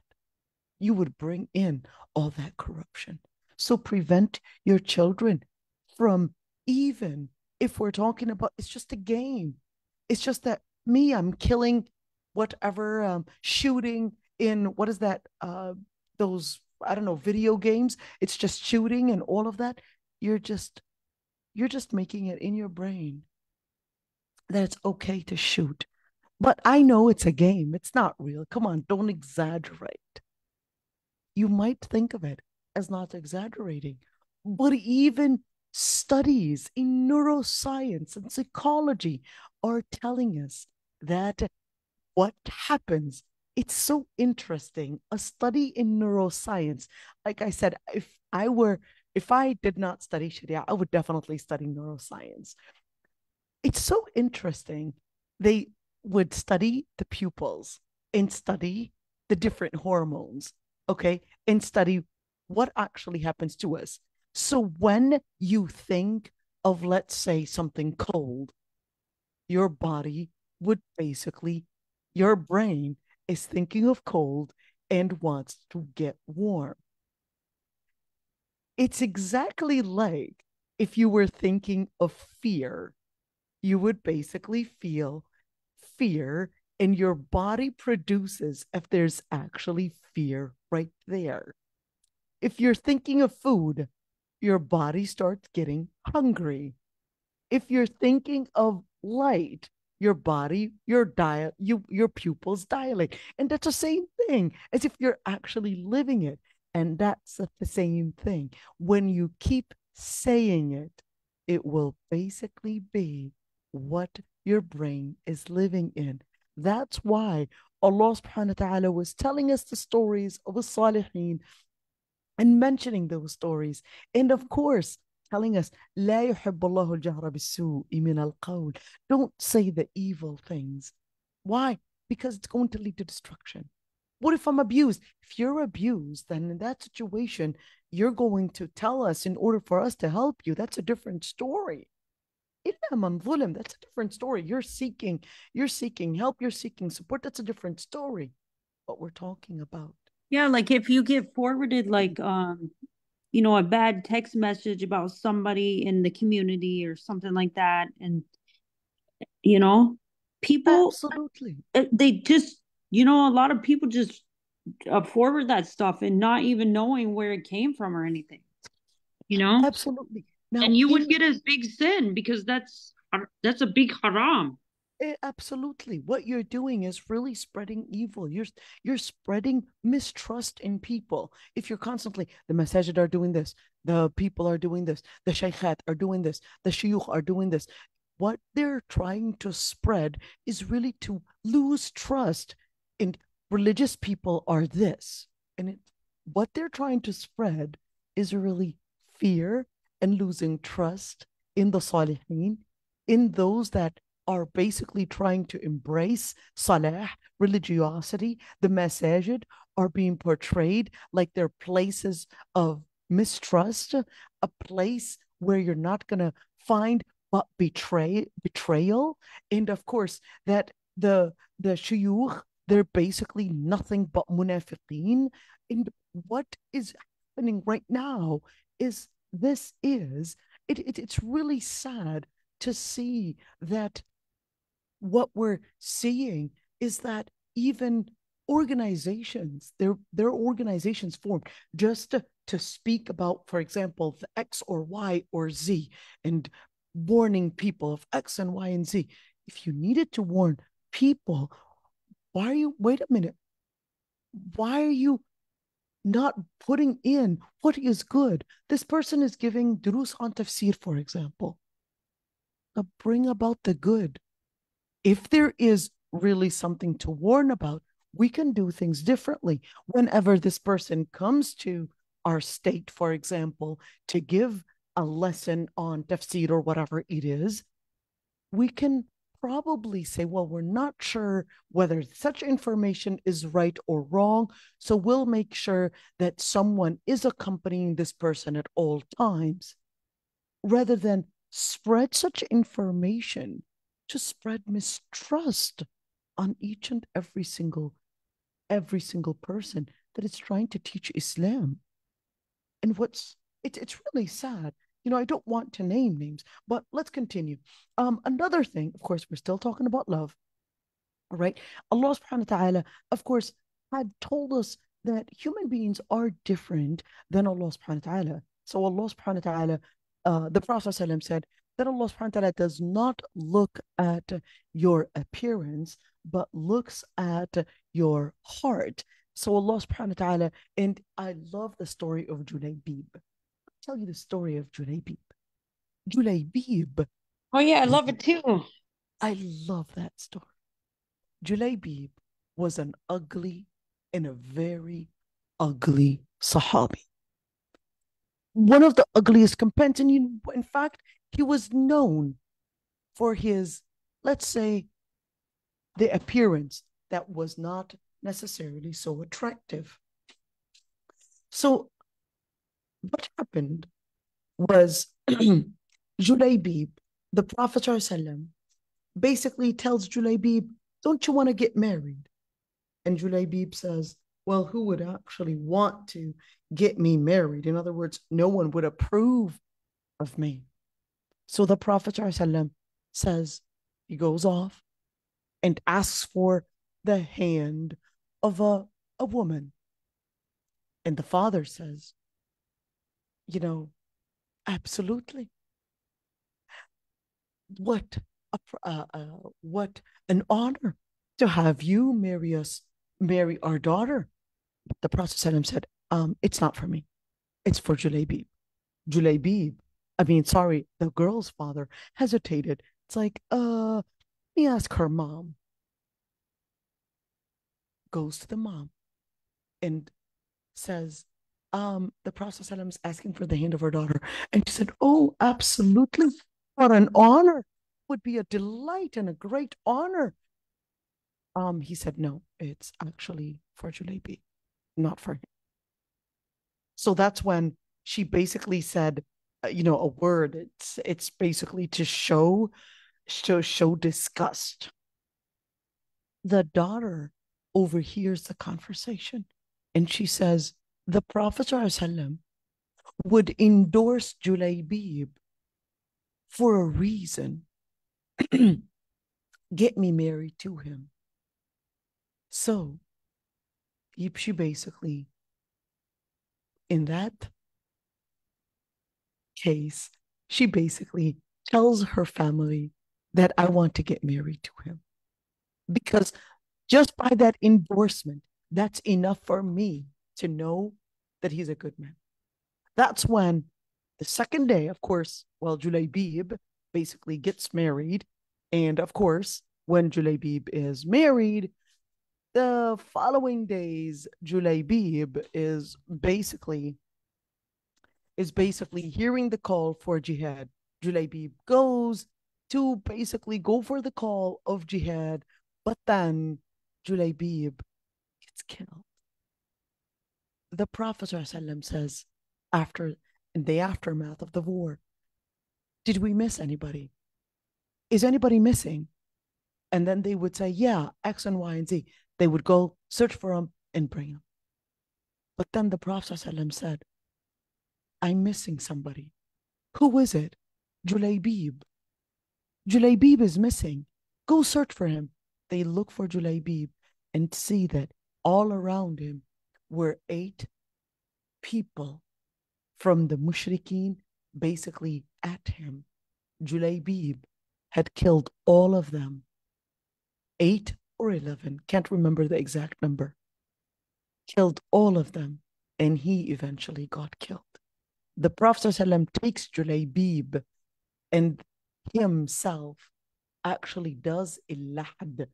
You would bring in all that corruption. So prevent your children from, even if we're talking about, it's just a game. It's just that I'm killing whatever, shooting in, what is that, those, I don't know, video games. It's just shooting and all of that. You're just you're just making it in your brain that it's okay to shoot. But I know it's a game. It's not real. Come on, don't exaggerate. You might think of it as not exaggerating, but even studies in neuroscience and psychology are telling us that what happens. It's so interesting. A study in neuroscience, like I said, if I did not study Sharia, I would definitely study neuroscience. It's so interesting. They would study the pupils and study the different hormones, okay, and study what actually happens to us. So when you think of, let's say, something cold, your body would basically, your brain is thinking of cold and wants to get warm. It's exactly like if you were thinking of fear, you would basically feel fear, and your body produces if there's actually fear right there. If you're thinking of food, your body starts getting hungry. If you're thinking of light, your body, your pupils dilate. And that's the same thing as if you're actually living it. And that's the same thing. When you keep saying it, it will basically be what your brain is living in. That's why Allah subhanahu wa ta'ala was telling us the stories of the Salihin and mentioning those stories. And of course, telling us, لا يحب الله الجهر بالسوء من القول. Don't say the evil things. Why? Because it's going to lead to destruction. What if I'm abused? If you're abused, then in that situation, you're going to tell us in order for us to help you. That's a different story. إلا من ظلم, that's a different story. You're seeking help, you're seeking support. That's a different story. What we're talking about. Yeah, like if you get forwarded like a bad text message about somebody in the community or something like that, and people Absolutely. they just a lot of people just forward that stuff and not even knowing where it came from or anything. Absolutely. Now, and you would get a big sin because that's a big haram. Absolutely. What you're doing is really spreading evil. You're spreading mistrust in people. If you're constantly, the masajid are doing this, the people are doing this, the shaykhat are doing this, the shuyukh are doing this. What they're trying to spread is really to lose trust in religious people are this. And what they're trying to spread is really fear and losing trust in the salihin, in those that are basically trying to embrace salah, religiosity. The masajid are being portrayed like they're places of mistrust, a place where you're not going to find but betrayal. And of course, that the shuyukh, they're basically nothing but munafiqeen. And what is happening right now is it's really sad to see that what we're seeing is that even organizations, their organizations formed just to speak about, for example, the X or Y or Z, and warning people of X and Y and Z. If you needed to warn people, wait a minute, why are you not putting in what is good? This person is giving durus on tafsir, for example. Now bring about the good. If there is really something to warn about, we can do things differently. Whenever this person comes to our state, for example, to give a lesson on tafsir or whatever it is, we can probably say, well, we're not sure whether such information is right or wrong. So we'll make sure that someone is accompanying this person at all times, rather than spread such information to spread mistrust on each and every single person that is trying to teach Islam. And it's really sad. I don't want to name names, but let's continue. Another thing, of course, we're still talking about love, all right? Allah subhanahu wa ta'ala, of course, had told us that human beings are different than Allah subhanahu wa ta'ala. So Allah subhanahu wa ta'ala the Prophet ﷺ said that Allah subhanahu wa ta'ala does not look at your appearance, but looks at your heart. So Allah subhanahu wa ta'ala, and I love the story of Julaybib. I'll tell you the story of Julaybib. Julaybib. Oh yeah, I love it too. I love that story. Julaybib was an ugly and a very ugly Sahabi. One of the ugliest companions. In fact, he was known for his, let's say, the appearance that was not necessarily so attractive. So what happened was Julaybib, the Prophet ﷺ, basically tells Julaybib, don't you want to get married? And Julaybib says, well, who would actually want to get me married? In other words, no one would approve of me. So the Prophet ﷺ says, he goes off and asks for the hand of a woman. And the father says, absolutely. What an honor to have you marry our daughter. But the Prophet ﷺ said, it's not for me. It's for Julaybib. The girl's father hesitated. It's like, let me ask her mom. Goes to the mom and says, the Prophet ﷺ is asking for the hand of her daughter. And she said, oh, absolutely. What an honor. Would be a delight and a great honor. He said, no, it's actually for Julaybib, not for him. So that's when she basically said, a word. It's basically to show disgust. The daughter overhears the conversation and she says, the Prophet ﷺ would endorse Julaybib for a reason. Get me married to him. So she basically, in that case, she basically tells her family that I want to get married to him. Because just by that endorsement, that's enough for me to know that he's a good man. That's when the second day, of course, Julaybib basically gets married. And of course, when Julaybib is married, the following days, Julaybib is basically hearing the call for jihad. Julaybib goes to basically go for the call of jihad, but then Julaybib gets killed. The Prophet ﷺ says, in the aftermath of the war, did we miss anybody? Is anybody missing? And then they would say, yeah, X and Y and Z. They would go search for them and bring them. But then the Prophet ﷺ said, I'm missing somebody. Who is it? Julaybib. Julaybib is missing. Go search for him. They look for Julaybib and see that all around him were 8 people from the mushrikeen basically at him. Julaybib had killed all of them. 8 or 11, can't remember the exact number. Killed all of them, and he eventually got killed. The Prophet ﷺ takes Julaybib and himself actually does al-lahd,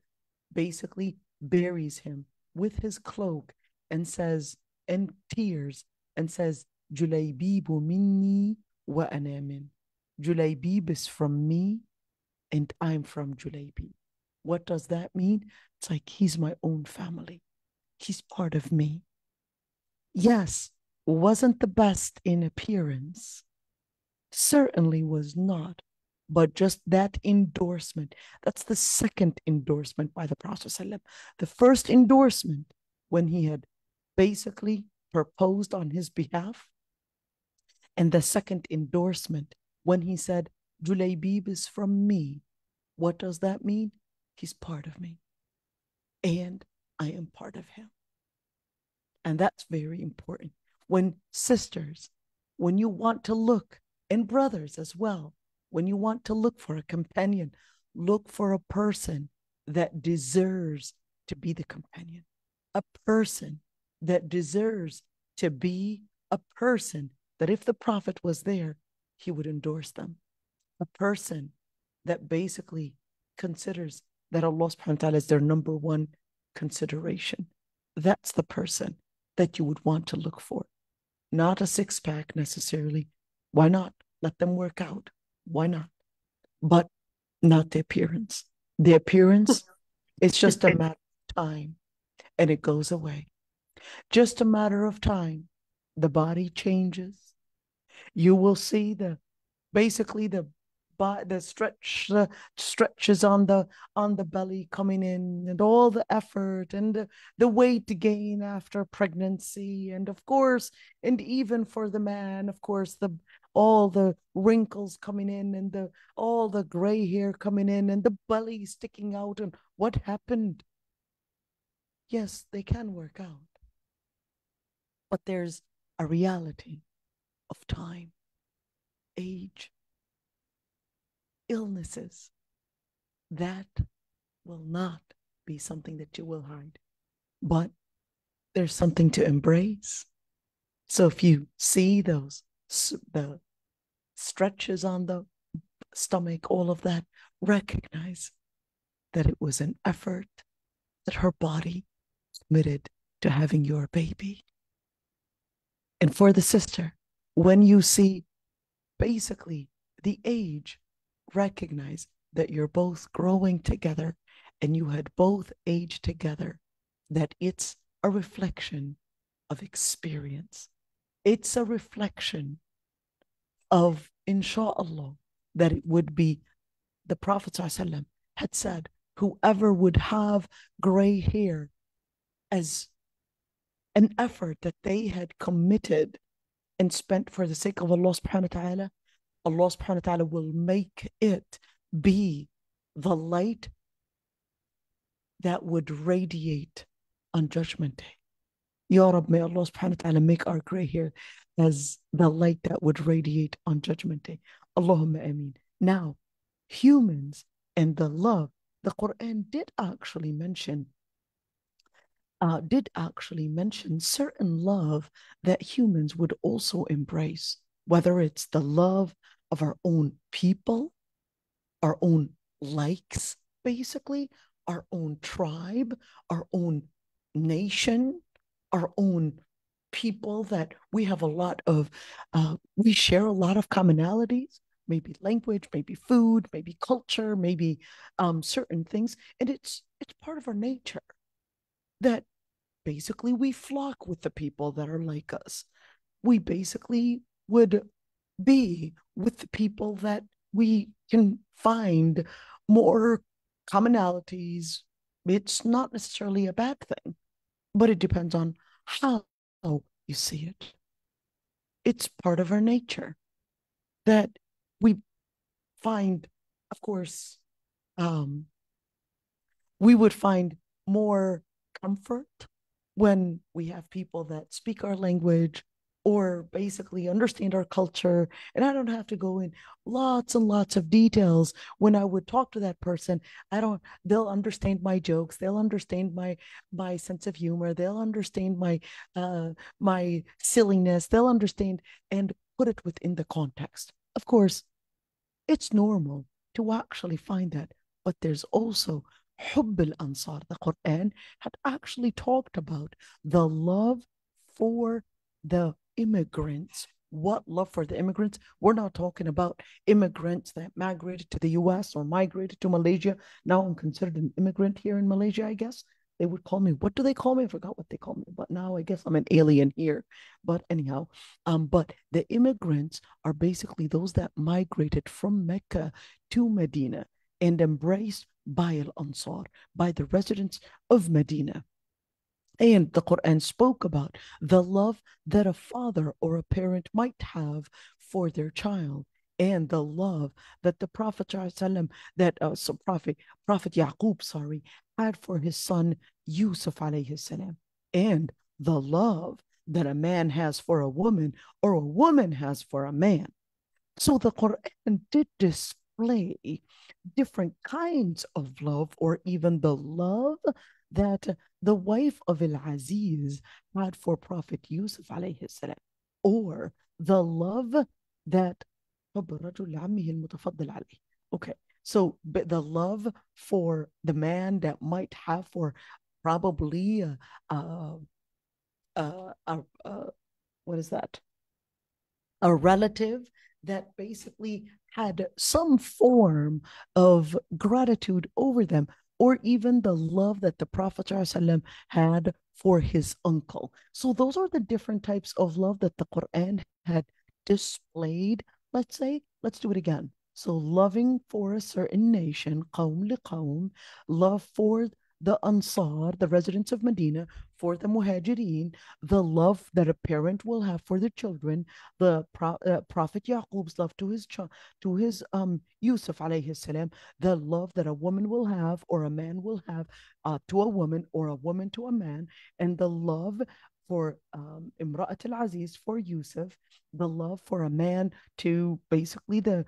basically buries him with his cloak and says, in tears, and says, Julaybibu minni wa ana min. Julaybib is from me and I'm from Julaybib. What does that mean? It's like he's my own family. He's part of me. Yes, wasn't the best in appearance. Certainly was not. But just that endorsement, that's the second endorsement by the Prophet ﷺ. The first endorsement when he had basically proposed on his behalf. And the second endorsement when he said, Julaybib is from me. What does that mean? He's part of me. And I am part of him. And that's very important. When sisters, when you want to look And brothers as well, when you want to look for a companion, look for a person that deserves to be the companion, a person that deserves to be a person that if the Prophet was there, he would endorse them, a person that basically considers that Allah subhanahu wa ta'ala is their number one consideration. That's the person that you would want to look for. Not a six-pack necessarily. Why not? Let them work out. Why not? But not the appearance. The appearance, it's just a matter of time and it goes away. Just a matter of time. The body changes. You will see basically the stretches on the belly coming in, and all the effort and the weight gain after pregnancy, and of course, and even for the man, of course, all the wrinkles coming in, and all the gray hair coming in, and the belly sticking out. And what happened? Yes, they can work out, but there's a reality of time, age, illnesses. That will not be something that you will hide, but there's something to embrace. So if you see the stretches on the stomach, all of that, recognize that it was an effort that her body committed to having your baby. And for the sister, when you see basically the age, recognize that you're both growing together and you had both aged together, that it's a reflection of experience. It's a reflection of, inshallah, that it would be, the Prophet ﷺ had said, whoever would have gray hair as an effort that they had committed and spent for the sake of Allah subhanahu wa ta'ala, Allah subhanahu wa ta'ala will make it be the light that would radiate on Judgment Day. Ya Rab, may Allah subhanahu wa ta'ala make our gray hair as the light that would radiate on Judgment Day. Allahumma ameen. Now, humans and the love, the Quran did actually mention certain love that humans would also embrace, whether it's the love of our own people, our own likes, basically, our own tribe, our own nation, our own people that we have a lot of, we share a lot of commonalities, maybe language, maybe food, maybe culture, maybe certain things. And it's part of our nature that basically we flock with the people that are like us. We basically would be with the people that we can find more commonalities. It's not necessarily a bad thing, but it depends on how you see it. It's part of our nature that we find, of course, we would find more comfort when we have people that speak our language or basically understand our culture. And I don't have to go in lots and lots of details. When I would talk to that person, they'll understand my jokes. They'll understand my sense of humor. They'll understand my silliness. They'll understand and put it within the context. Of course, it's normal to actually find that, but there's also Hubb al-Ansar. The Quran had actually talked about the love for the immigrants. What love for the immigrants? We're not talking about immigrants that migrated to the US or migrated to Malaysia. Now I'm considered an immigrant here in Malaysia, I guess. They would call me, what do they call me? I forgot what they call me, but now I guess I'm an alien here. But anyhow, but the immigrants are basically those that migrated from Mecca to Medina and embraced by al-Ansar, by the residents of Medina. And the Quran spoke about the love that a father or a parent might have for their child, and the love that the Prophet Prophet Yaqub, had for his son Yusuf alayhi salam, and the love that a man has for a woman or a woman has for a man. So the Quran did display different kinds of love, or even the love that the wife of Al-Aziz had for Prophet Yusuf alayhi salam, or the love that okay, so but the love for the man that might have for probably what is that? A relative that basically had some form of gratitude over them, or even the love that the Prophet ﷺ had for his uncle. So those are the different types of love that the Quran had displayed. Let's say, let's do it again. So loving for a certain nation, qawm liqawm, love for the Ansar, the residents of Medina, for the Muhajirin, the love that a parent will have for their children, the Prophet Yaqub's love to his Yusuf alayhi salam, the love that a woman will have or a man will have to a woman, or a woman to a man, and the love for Imra'at al-Aziz for Yusuf, the love for a man to basically the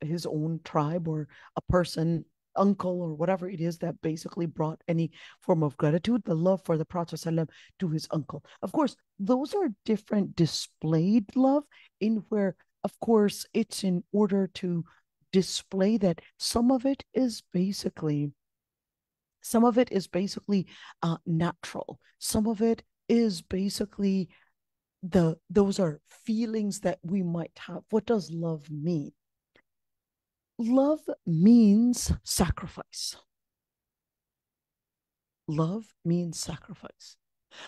his own tribe, or a person, uncle, or whatever it is that basically brought any form of gratitude, the love for the Prophet ﷺ to his uncle. Of course, those are different displayed love, in where, of course, it's in order to display that some of it is basically natural. Some of it is basically those are feelings that we might have. What does love mean? Love means sacrifice. Love means sacrifice.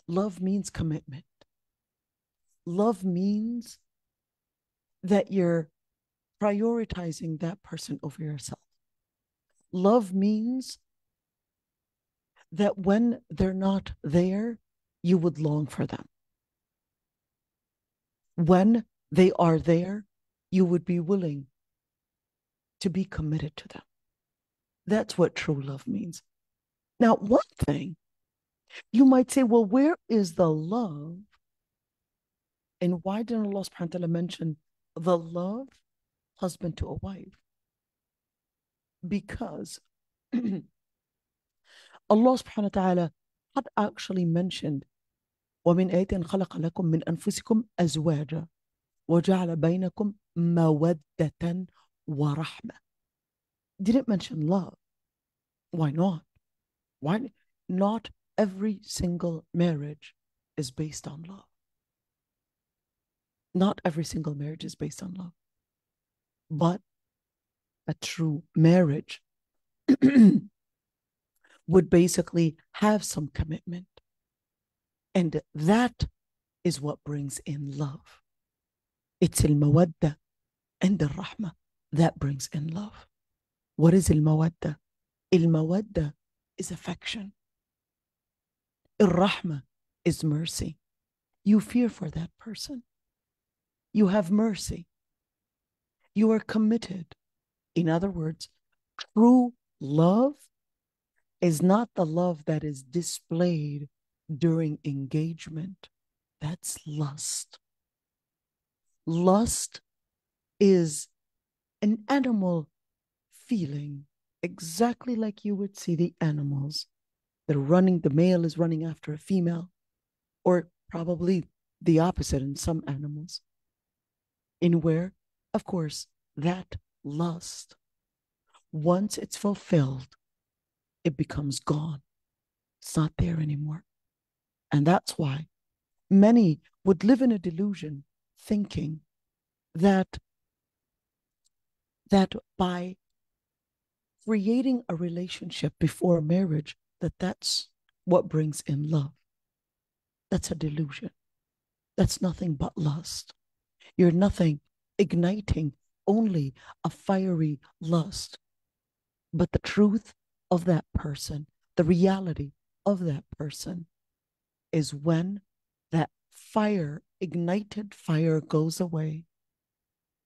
Love means commitment. Love means that you're prioritizing that person over yourself. Love means that when they're not there, you would long for them. When they are there, you would be willing to be committed to them. That's what true love means. Now, one thing you might say, well, where is the love? And why didn't Allah subhanahu wa ta'ala mention the love husband to a wife? Because Allah subhanahu wa ta'ala had actually mentioned وَمِنْ آيَةٍ خَلَقَ لَكُم مِّنْ أَنفُسِكُمْ أَزْوَاجًا وَجَعَلَ بَيْنَكُمْ مَوَدَّةً وَرَحْمَةً. Didn't mention love. Why not? Why not? Every single marriage is based on love. Not every single marriage is based on love. But a true marriage would basically have some commitment. And that is what brings in love. It's al-mawadda and al-rahmah that brings in love. What is al-mawadda? Al-mawadda is affection. Al-rahmah is mercy. You fear for that person. You have mercy. You are committed. In other words, true love is not the love that is displayed during engagement. That's lust. Lust is an animal feeling, exactly like you would see the animals. They're running, the male is running after a female, or probably the opposite in some animals. In where, of course, that lust, once it's fulfilled, it becomes gone. It's not there anymore. And that's why many would live in a delusion thinking that by creating a relationship before marriage, that's what brings in love. That's a delusion. That's nothing but lust. You're nothing igniting only a fiery lust. But the truth of that person, the reality of that person, is when that fire, ignited fire, goes away,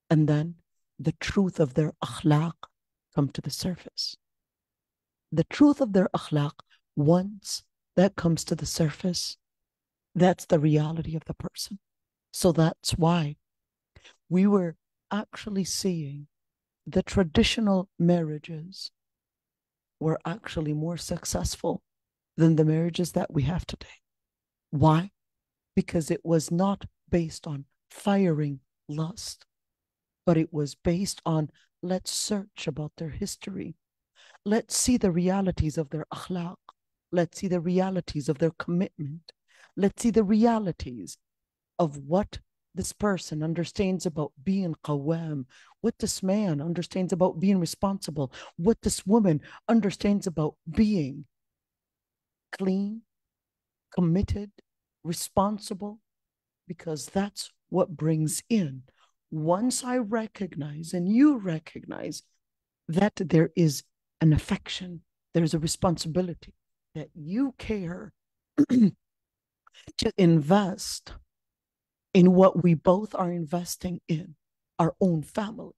and then the truth of their akhlaq come to the surface. The truth of their akhlaq, once that comes to the surface, that's the reality of the person. So that's why we were actually seeing the traditional marriages were actually more successful than the marriages that we have today. Why? Because it was not based on firing lust, but it was based on, let's search about their history. Let's see the realities of their akhlaq. Let's see the realities of their commitment. Let's see the realities of what this person understands about being qawwam, what this man understands about being responsible, what this woman understands about being clean, committed, responsible, because that's what brings in. Once I recognize and you recognize that there is an affection, there's a responsibility, that you care to invest in what we both are investing in, our own family.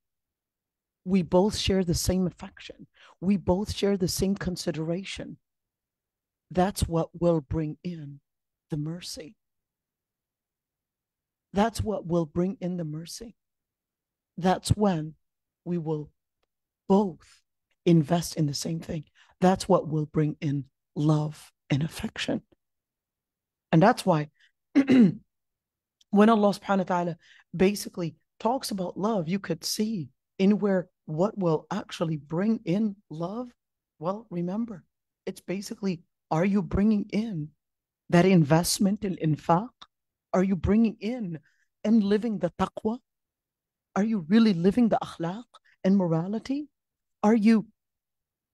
We both share the same affection. We both share the same consideration. That's what will bring in the mercy. That's what will bring in the mercy. That's when we will both invest in the same thing. That's what will bring in love and affection. And that's why when Allah subhanahu wa ta'ala basically talks about love, you could see in where what will actually bring in love. Well, remember, it's basically, are you bringing in that investment in infaq? Are you bringing in and living the taqwa? Are you really living the akhlaq and morality? Are you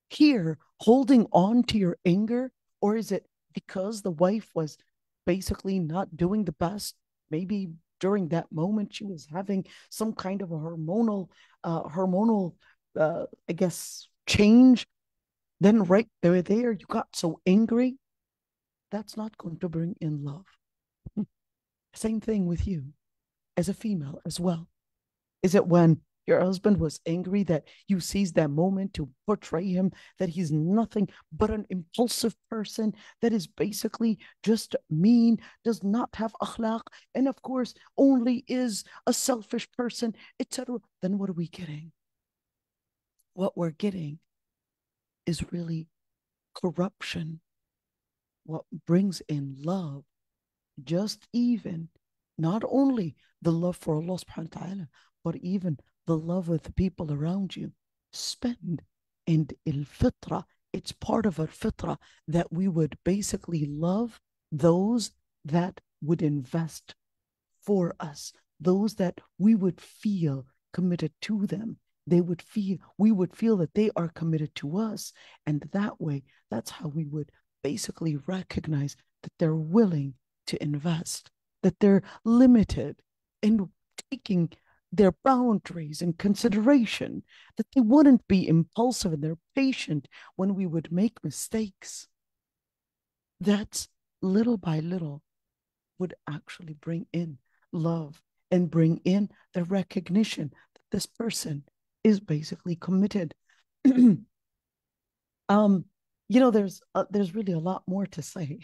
here holding on to your anger? Or is it because the wife was basically not doing the best? Maybe during that moment she was having some kind of a hormonal, I guess, change. Then right there, you got so angry. That's not going to bring in love. Same thing with you as a female as well. Is it when your husband was angry that you seized that moment to portray him that he's nothing but an impulsive person that is basically just mean, does not have akhlaq, and of course only is a selfish person, etc.? Then what are we getting? What we're getting is really corruption. What brings in love, just even not only the love for Allah subhanahu wa ta'ala, but even the love of the people around you. Spend. And il-fitra, it's part of our fitra that we would basically love those that would invest for us, those that we would feel committed to them. We would feel that they are committed to us. And that way, that's how we would basically recognize that they're willing to invest, that they're limited in taking their boundaries in consideration, that they wouldn't be impulsive and they're patient when we would make mistakes. That's little by little would actually bring in love and bring in the recognition that this person is basically committed. There's really a lot more to say.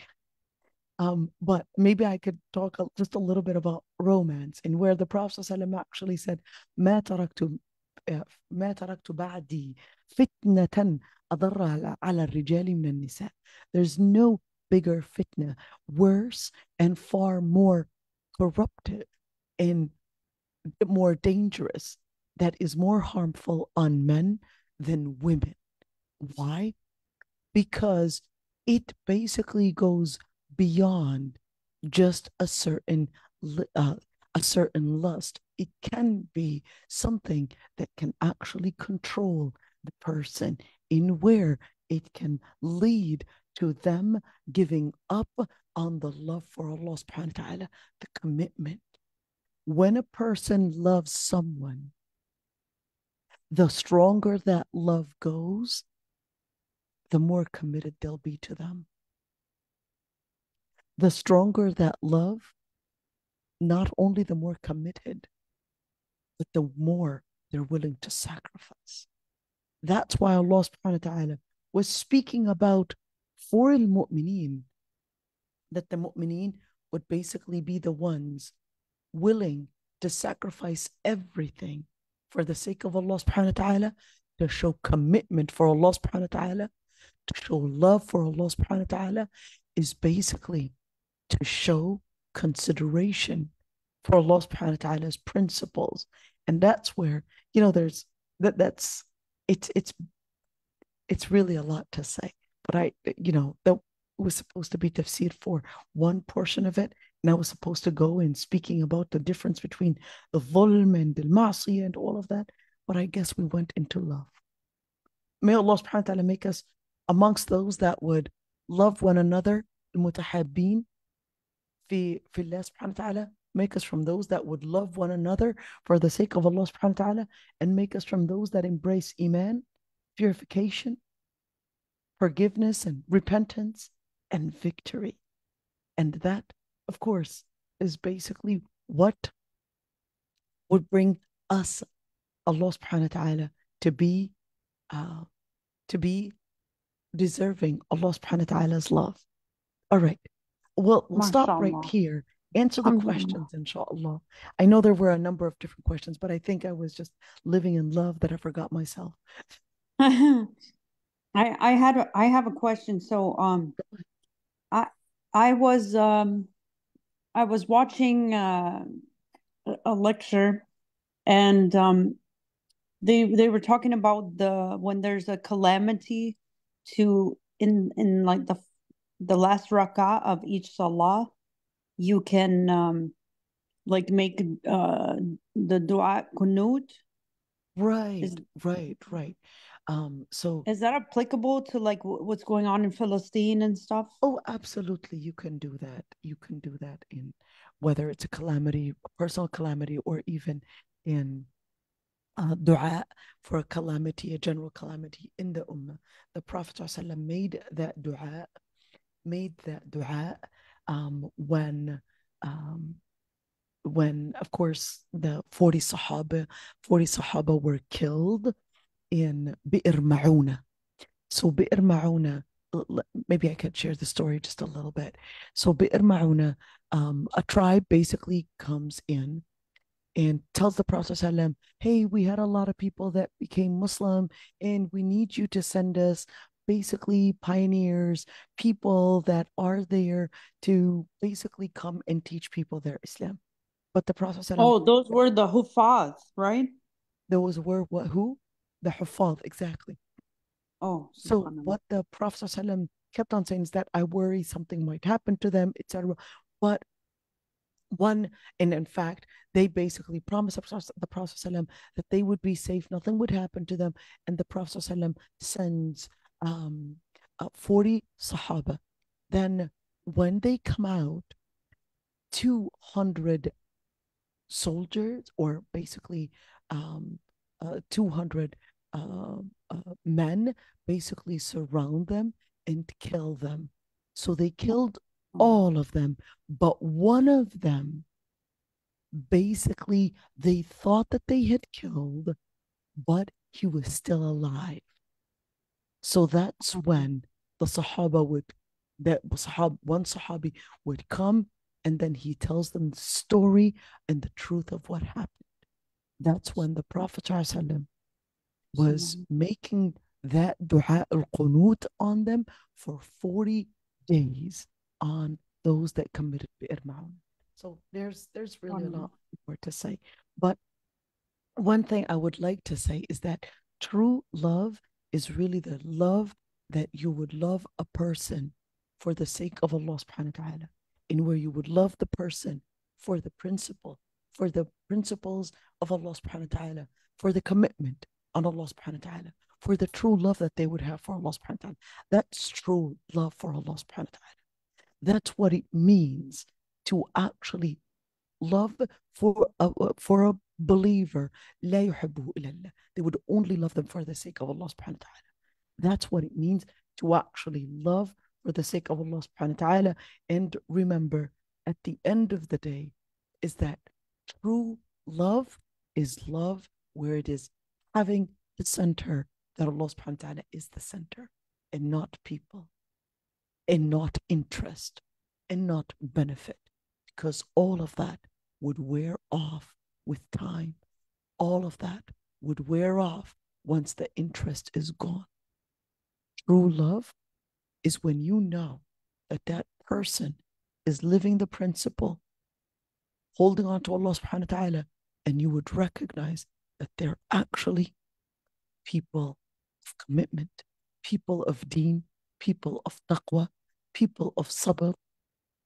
But maybe I could talk just a little bit about romance, and where the Prophet ﷺ actually said, ما تركت بعدي فتنة أضر على الرجال من النساء. There's no bigger fitna, worse and far more corruptive and more dangerous, that is more harmful on men than women. Why? Because it basically goes beyond just a certain lust. It can be something that can actually control the person, in where it can lead to them giving up on the love for Allah subhanahu wa ta'ala, the commitment. When a person loves someone, the stronger that love goes, the more committed they'll be to them. The stronger that love, not only the more committed, but the more they're willing to sacrifice. That's why Allah subhanahu wa ta'ala was speaking about for al-mu'mineen, that the mu'mineen would basically be the ones willing to sacrifice everything for the sake of Allah subhanahu wa ta'ala, to show commitment for Allah subhanahu wa ta'ala, to show love for Allah subhanahu wa ta'ala, is basically to show consideration for Allah subhanahu wa ta'ala's principles. And that's where, there's that's it's really a lot to say. But that was supposed to be tafsir for one portion of it. And I was supposed to go in speaking about the difference between the dhulm and the ma'asiyah and all of that. But I guess we went into love. May Allah subhanahu wa ta'ala make us amongst those that would love one another, المتحابين في الله subhanahu wa ta'ala. Make us from those that would love one another for the sake of Allah subhanahu wa ta'ala, and make us from those that embrace iman, purification, forgiveness and repentance and victory. And that, of course, is basically what would bring us, Allah subhanahu wa ta'ala, to be deserving Allah subhanahu wa ta'ala's love. All right. We'll stop right here. Answer the questions, inshallah. I know there were a number of different questions, but I think I was just living in love that I forgot myself. I have a question. So I was watching a lecture, and they were talking about when there's a calamity in like the last rak'ah of each salah, you can like make the dua qunut. Right. So is that applicable to like what's going on in Palestine and stuff? Oh, absolutely. You can do that. You can do that in whether it's a calamity, a personal calamity, or even in dua for a calamity, a general calamity in the ummah. The Prophet ﷺ made that dua when of course the 40 Sahaba were killed in Bi'r Ma'una. So Bi'r Ma'una, maybe I could share the story just a little bit. So Bi'r Ma'una, a tribe basically comes in and tells the Prophet ﷺ, hey, we had a lot of people that became Muslim, and we need you to send us basically pioneers, people that are there to basically come and teach people their Islam. But the Prophet ﷺ, oh, those were the Hufaz, right? Those were who? The Hufaz, exactly. Oh, so what the Prophet ﷺ kept on saying is that I worry something might happen to them, etc. But and in fact, they basically promised the Prophet ﷺ that they would be safe, nothing would happen to them. And the Prophet ﷺ sends 40 Sahaba. Then when they come out, 200 soldiers, or basically 200 men, basically surround them and kill them. So they killed all of them, but one of them, basically, they thought that they had killed, but he was still alive. So that's when the Sahaba one Sahabi would come, and then he tells them the story and the truth of what happened. That's when the Prophet ﷺ was making that dua al-qunut on them for 40 days on those that committed Bi'r Ma'un. So there's really a lot more to say. But one thing I would like to say is that true love is really the love that you would love a person for the sake of Allah subhanahu wa ta'ala, in where you would love the person for the principles of Allah subhanahu wa ta'ala, for the commitment on Allah subhanahu wa ta'ala, for the true love that they would have for Allah subhanahu wa ta'ala. That's true love for Allah subhanahu wa ta'ala. That's what it means to actually love for a believer. لا يحبه إلا الله. They would only love them for the sake of Allah subhanahu wa ta'ala. That's what it means to actually love for the sake of Allah subhanahu wa ta'ala. And remember, at the end of the day, is that true love is love where it is having the center, that Allah subhanahu wa ta'ala is the center, and not people, and not interest, and not benefit, because all of that would wear off with time. All of that would wear off once the interest is gone. True love is when you know that that person is living the principle, holding on to Allah subhanahu wa ta'ala, and you would recognize that they're actually people of commitment, people of deen, people of taqwa, people of sabr,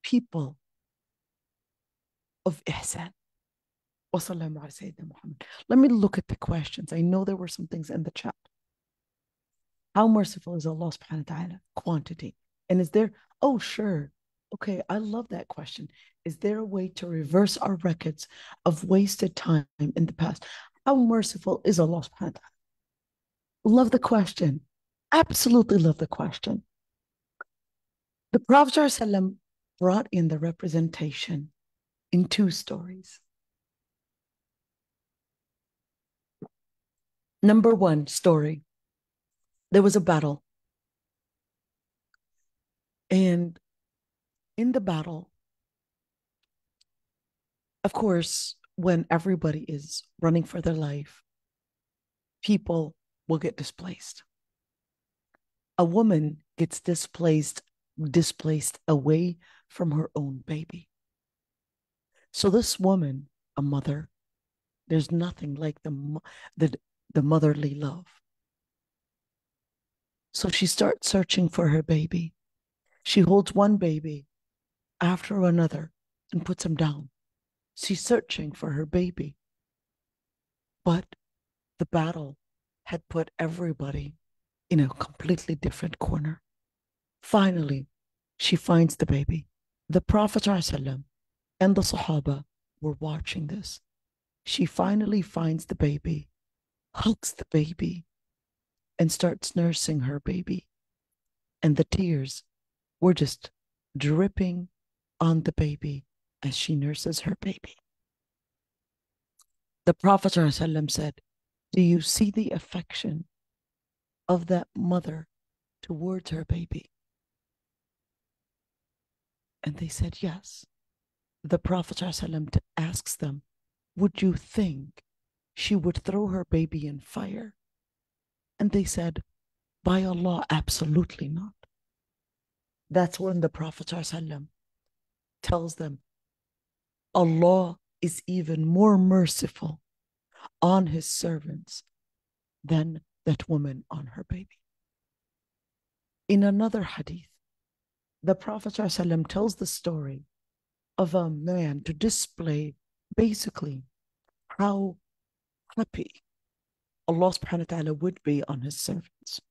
people of ihsan. Let me look at the questions. I know there were some things in the chat. How merciful is Allah subhanahu wa ta'ala? Quantity. And is there, oh, sure. Okay, I love that question. Is there a way to reverse our records of wasted time in the past? How merciful is Allah subhanahu wa ta'ala? Love the question. Absolutely love the question. The Prophet ﷺ brought in the representation in two stories. Number one story, there was a battle. And in the battle, of course, when everybody is running for their life, people will get displaced. A woman gets displaced away from her own baby. So this woman, a mother, there's nothing like the motherly love. So she starts searching for her baby. She holds one baby after another and puts him down. She's searching for her baby. But the battle had put everybody in a completely different corner. Finally, she finds the baby. The Prophet ﷺ and the Sahaba were watching this. She finally finds the baby, hugs the baby, and starts nursing her baby. And the tears were just dripping on the baby as she nurses her baby. The Prophet ﷺ said, do you see the affection of that mother towards her baby? And they said, yes. The Prophet ﷺ asks them, would you think she would throw her baby in fire? And they said, by Allah, absolutely not. That's when the Prophet ﷺ tells them, Allah is even more merciful on his servants than that woman on her baby. In another hadith, the Prophet ﷺ tells the story of a man to display basically how happy Allah subhanahu wa ta'ala would be on his servants.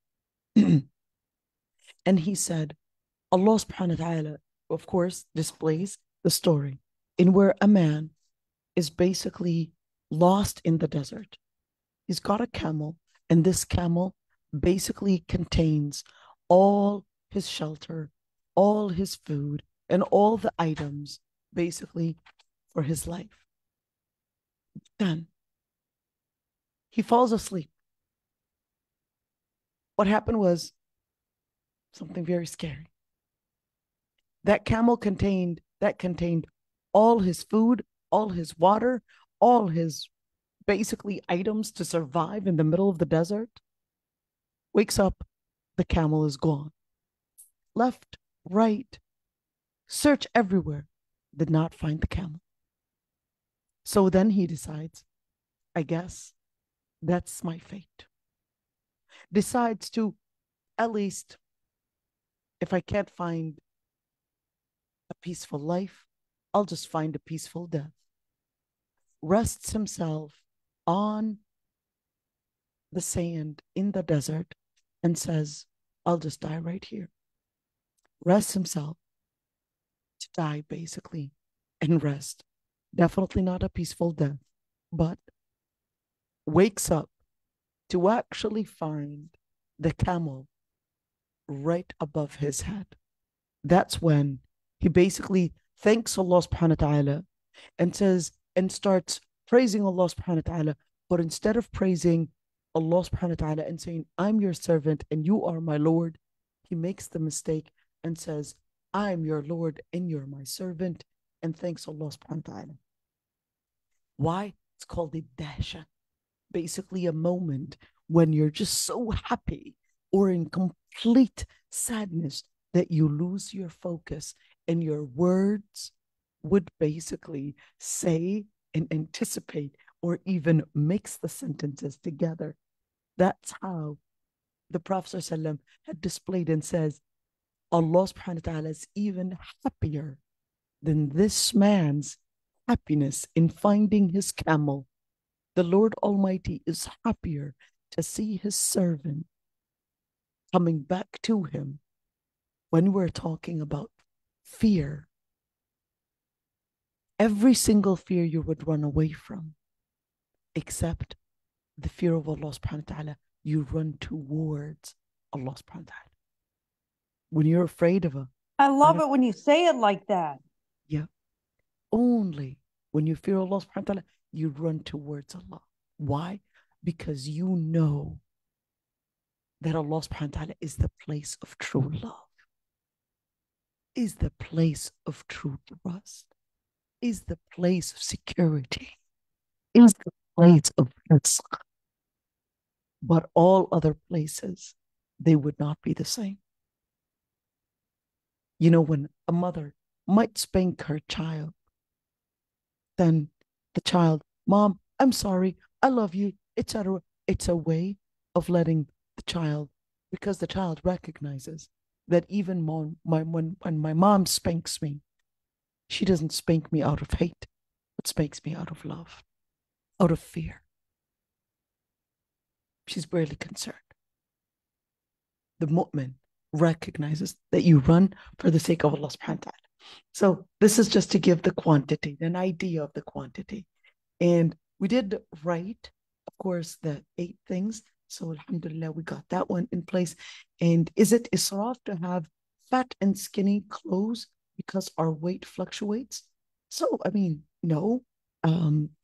And he said, Allah subhanahu wa ta'ala, of course, displays the story in where a man is basically lost in the desert. He's got a camel, and this camel basically contains all his shelter, all his food, and all the items basically for his life. Then he falls asleep. What happened was something very scary. That camel contained all his food, all his water, all his basically items to survive in the middle of the desert. Wakes up, the camel is gone. Left, right, search everywhere, did not find the camel. So then he decides, I guess that's my fate. Decides to, at least, if I can't find a peaceful life, I'll just find a peaceful death. Rests himself on the sand in the desert and says, I'll just die right here. Rests himself to die basically and rest. Definitely not a peaceful death, but wakes up to actually find the camel right above his head. That's when he basically thanks Allah subhanahu wa ta'ala and says, and starts praising Allah subhanahu wa ta'ala. But instead of praising Allah subhanahu wa ta'ala and saying, I'm your servant and you are my Lord, he makes the mistake and says, I'm your Lord and you're my servant, and thanks Allah subhanahu wa ta'ala. Why? It's called the dahsha. basically a moment when you're just so happy or in complete sadness that you lose your focus and your words would basically say and anticipate or even mix the sentences together. That's how the Prophet ﷺ had displayed and says, Allah subhanahu wa ta'ala is even happier than this man's happiness in finding his camel. The Lord Almighty is happier to see his servant coming back to him. When we're talking about fear, every single fear you would run away from, except the fear of Allah subhanahu wa ta'ala, you run towards Allah subhanahu wa ta'ala. When you're afraid of I love it when you say it like that. Yeah. Only when you fear Allah subhanahu wa ta'ala, you run towards Allah. Why? Because you know that Allah subhanahu wa ta'ala is the place of true love, is the place of true trust, is the place of security, is the place of rizq. But all other places, they would not be the same. You know, when a mother might spank her child, then the child, Mom, I'm sorry, I love you, etc. It's a way of letting the child, because the child recognizes that even when my mom spanks me, she doesn't spank me out of hate, but spanks me out of love, out of fear. She's barely concerned. The mu'min recognizes that you run for the sake of Allah subhanahu wa ta'ala. So this is just to give the quantity, an idea of the quantity. And we did write, of course, the 8 things. So alhamdulillah, we got that one in place. And is it israf to have fat and skinny clothes because our weight fluctuates? So, I mean, no.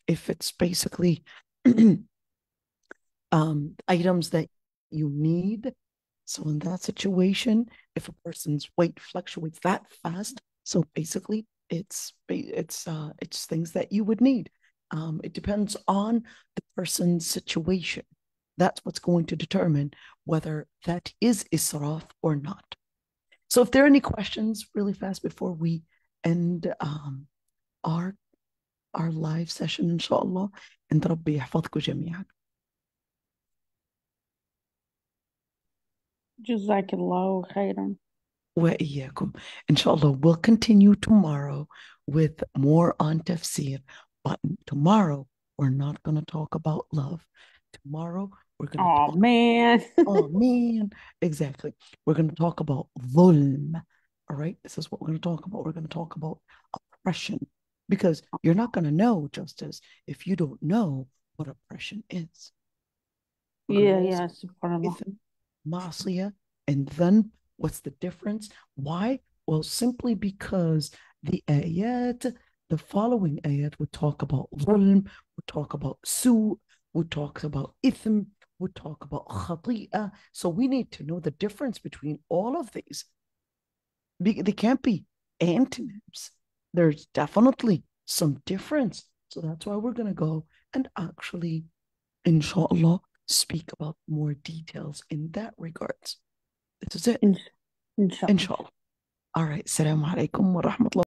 If it's basically items that you need. So in that situation, if a person's weight fluctuates that fast, so basically it's things that you would need. It depends on the person's situation. That's what's going to determine whether that is israf or not. So if there are any questions really fast before we end our live session, inshallah, and ربي يحفظكم جميعا. Jazakallahu khairan. وإياكم. Inshallah, we'll continue tomorrow with more on tafsir. But tomorrow, we're not going to talk about love. Tomorrow, we're going to talk. Man. Oh, man. Exactly. We're going to talk about dhulm. All right? This is what we're going to talk about. We're going to talk about oppression. Because you're not going to know justice if you don't know what oppression is. Yeah, subhanallah. Ma'asiyah, and then what's the difference? Why? Well, simply because the ayat, the following ayat would talk about dhulm, would talk about su, would talk about ithm, would talk about khati'ah. So we need to know the difference between all of these. They can't be antonyms. There's definitely some difference. So that's why we're going to go and actually, inshallah, speak about more details in that regards. This is it. Inshallah. Inshallah. All right. Assalamu alaikum wa rahmatullah.